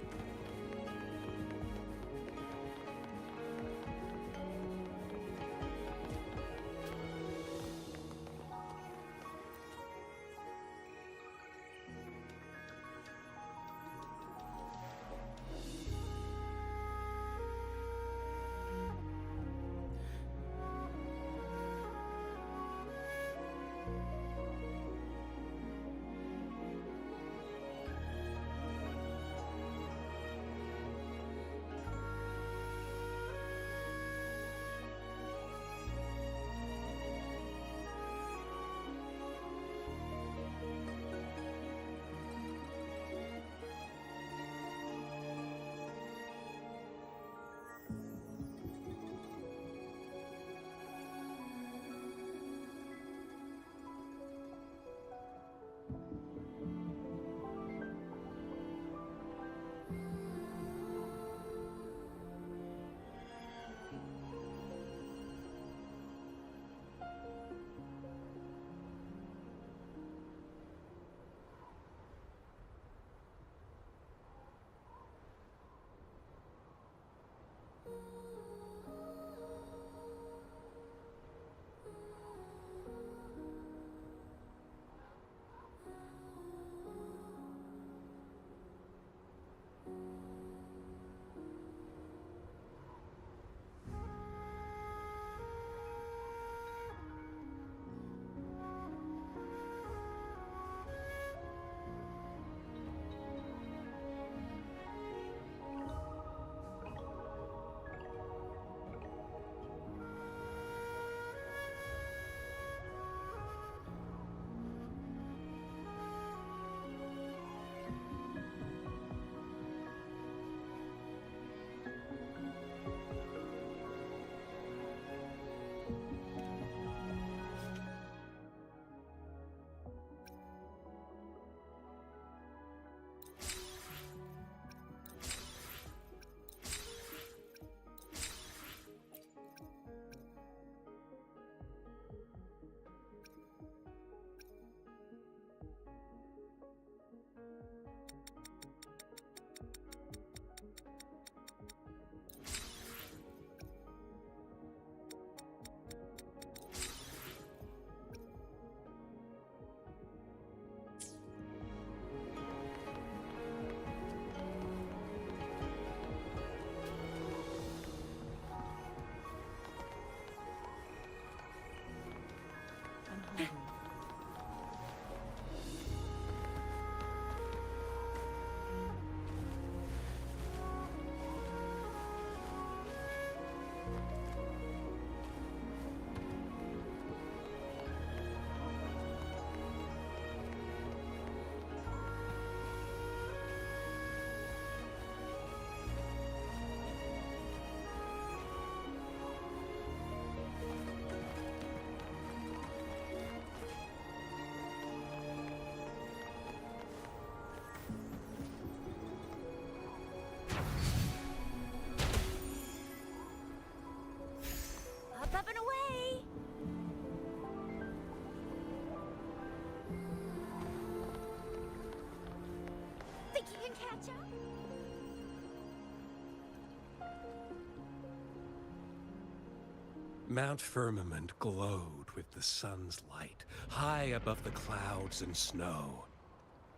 Mount Firmament glowed with the sun's light, high above the clouds and snow.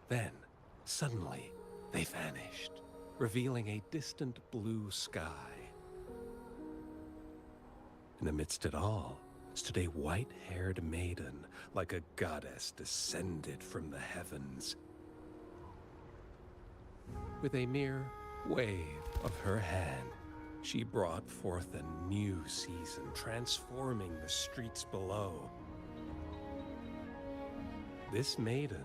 Then, suddenly, they vanished, revealing a distant blue sky. And amidst it all stood a white-haired maiden, like a goddess descended from the heavens. With a mere wave of her hand, she brought forth a new season, transforming the streets below. This maiden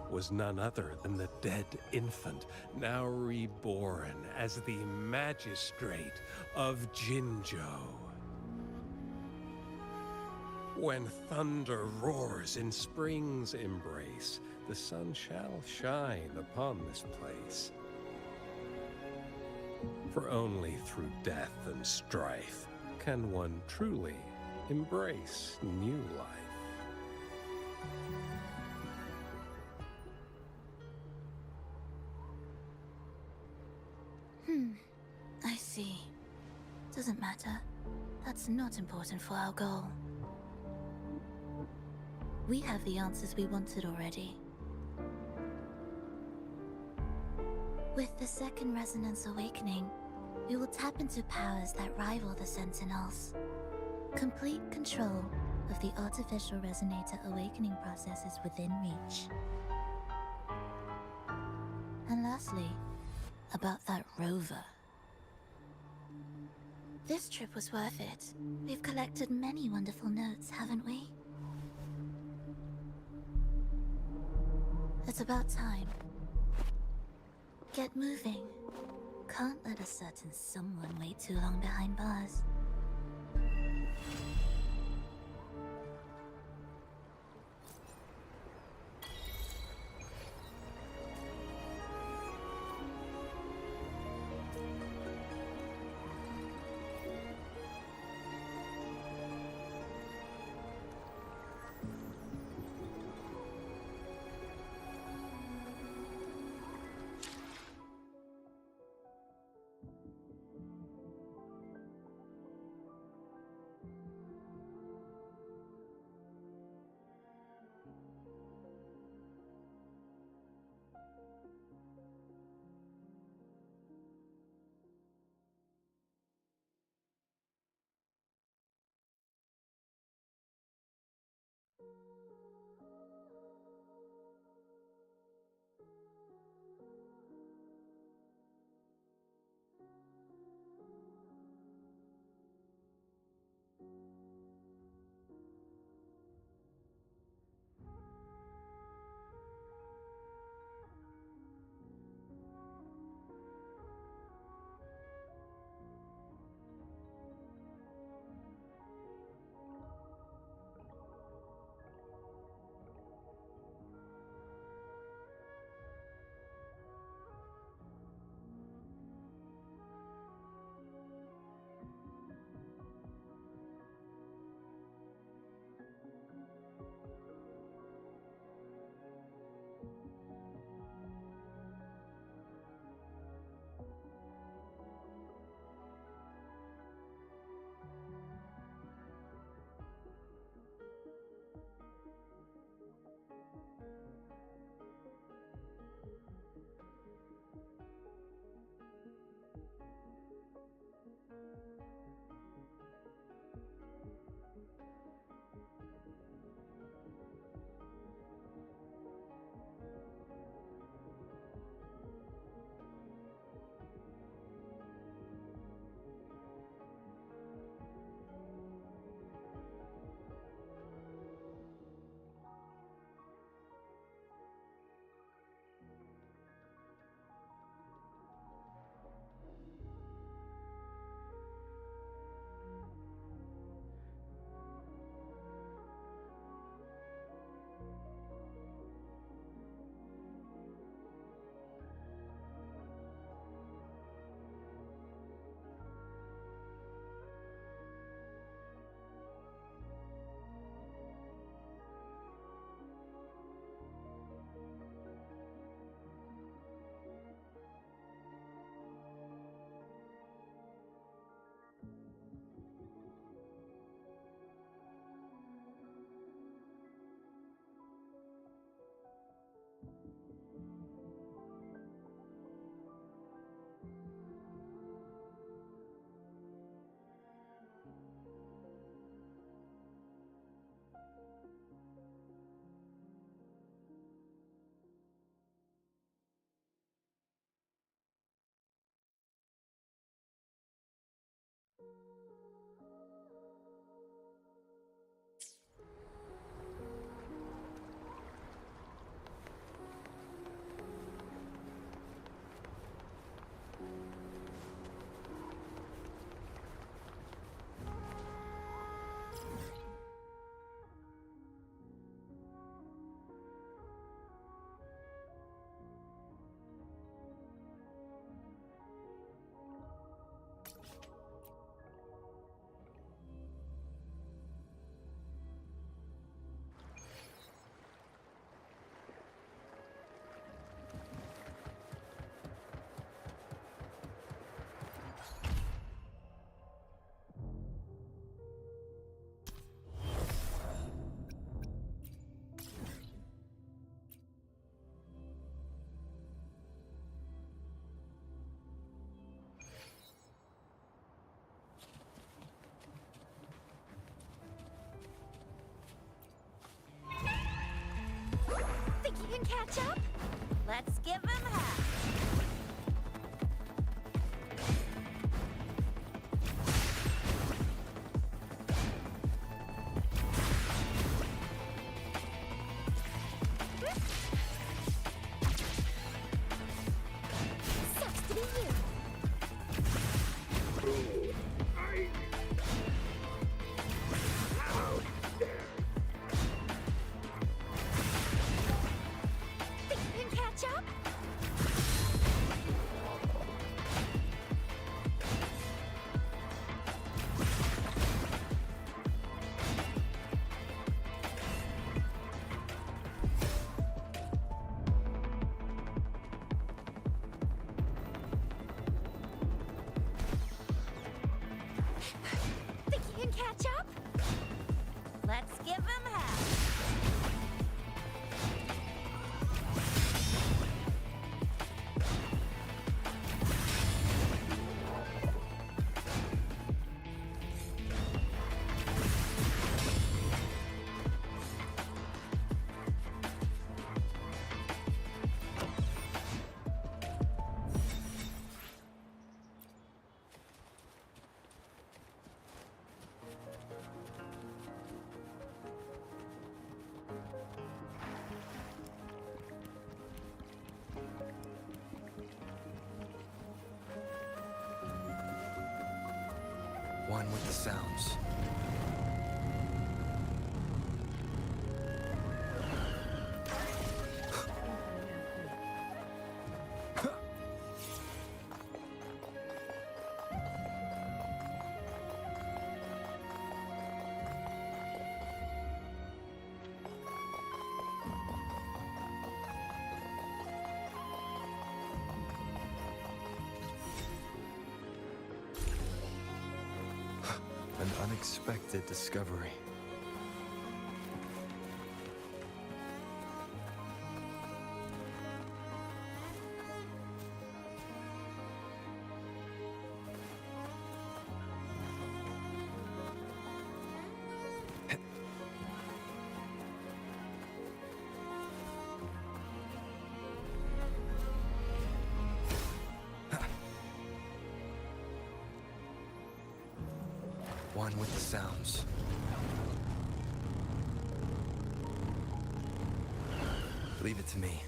was none other than the dead infant, now reborn as the magistrate of Jinzhou. When thunder roars in spring's embrace, the sun shall shine upon this place. For only through death and strife can one truly embrace new life. I see. Doesn't matter. That's not important for our goal. We have the answers we wanted already. With the second resonance awakening, we will tap into powers that rival the Sentinels. Complete control of the artificial resonator awakening process is within reach. And lastly, about that rover. This trip was worth it. We've collected many wonderful notes, haven't we? It's about time. Get moving. Can't let a certain someone wait too long behind bars. can catch up? Let's give him half. Sucks to be you. Think you can catch up? Think you can catch up? Let's give him half. One with the sounds. An unexpected discovery. One with the sounds. Leave it to me.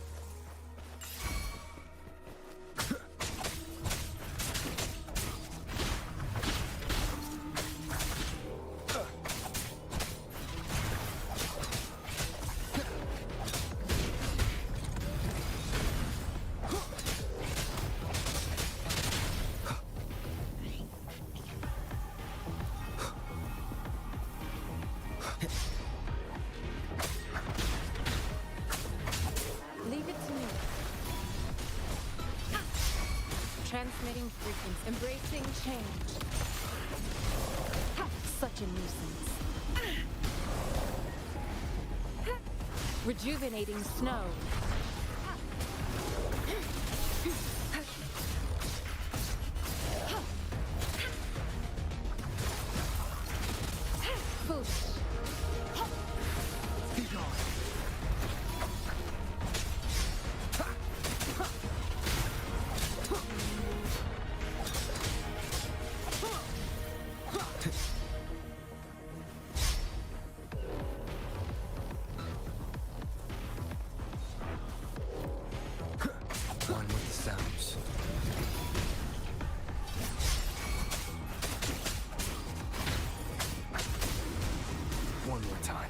Leave it to me. Transmitting frequency, embracing change. Ha, such a nuisance. Rejuvenating snow. Boost. Be gone. One with the sounds. One more time.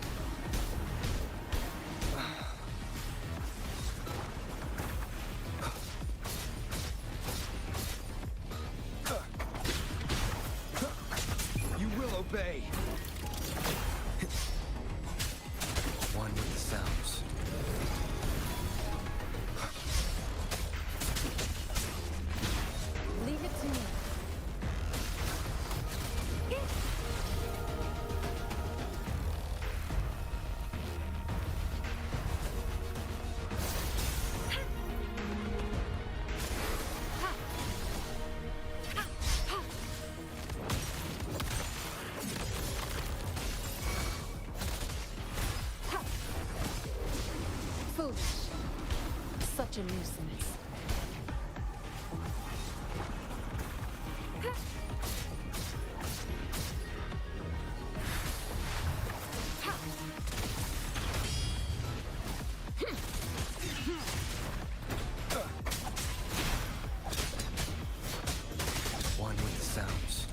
You will obey. One with the sounds. Leave it to me. Foolish. such a nuisance. One with the sounds.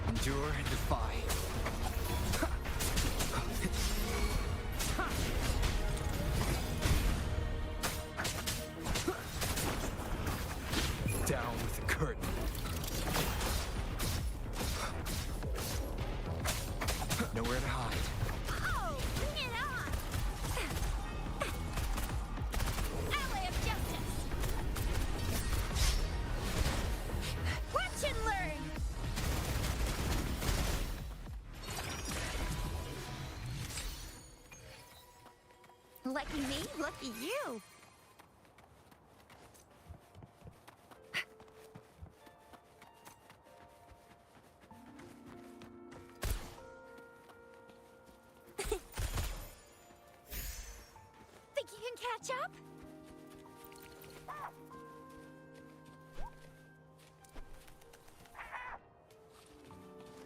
Endure and defy. Down with the curtain. Nowhere to hide. Oh, bring it on! Ally of justice! Watch and learn! Lucky me, lucky you! Think you can catch up?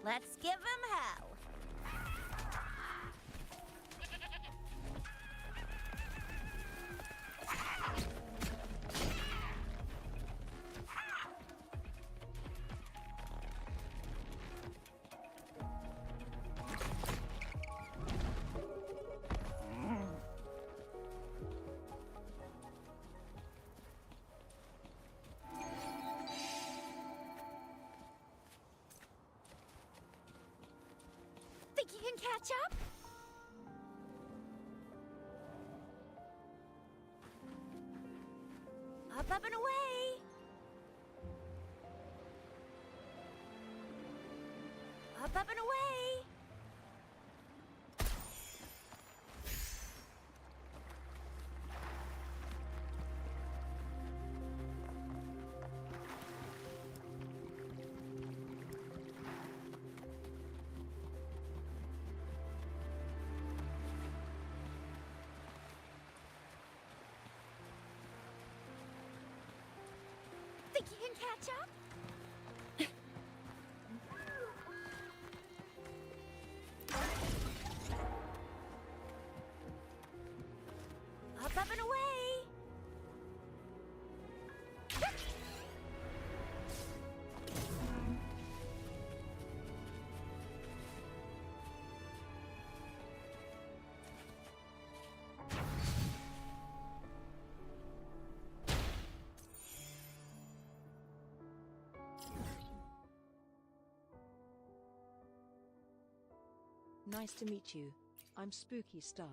Let's give him hell. Think you can catch up? Up and away! Up and away! Think you can catch up? Up and away! Nice to meet you. I'm Spooky Star.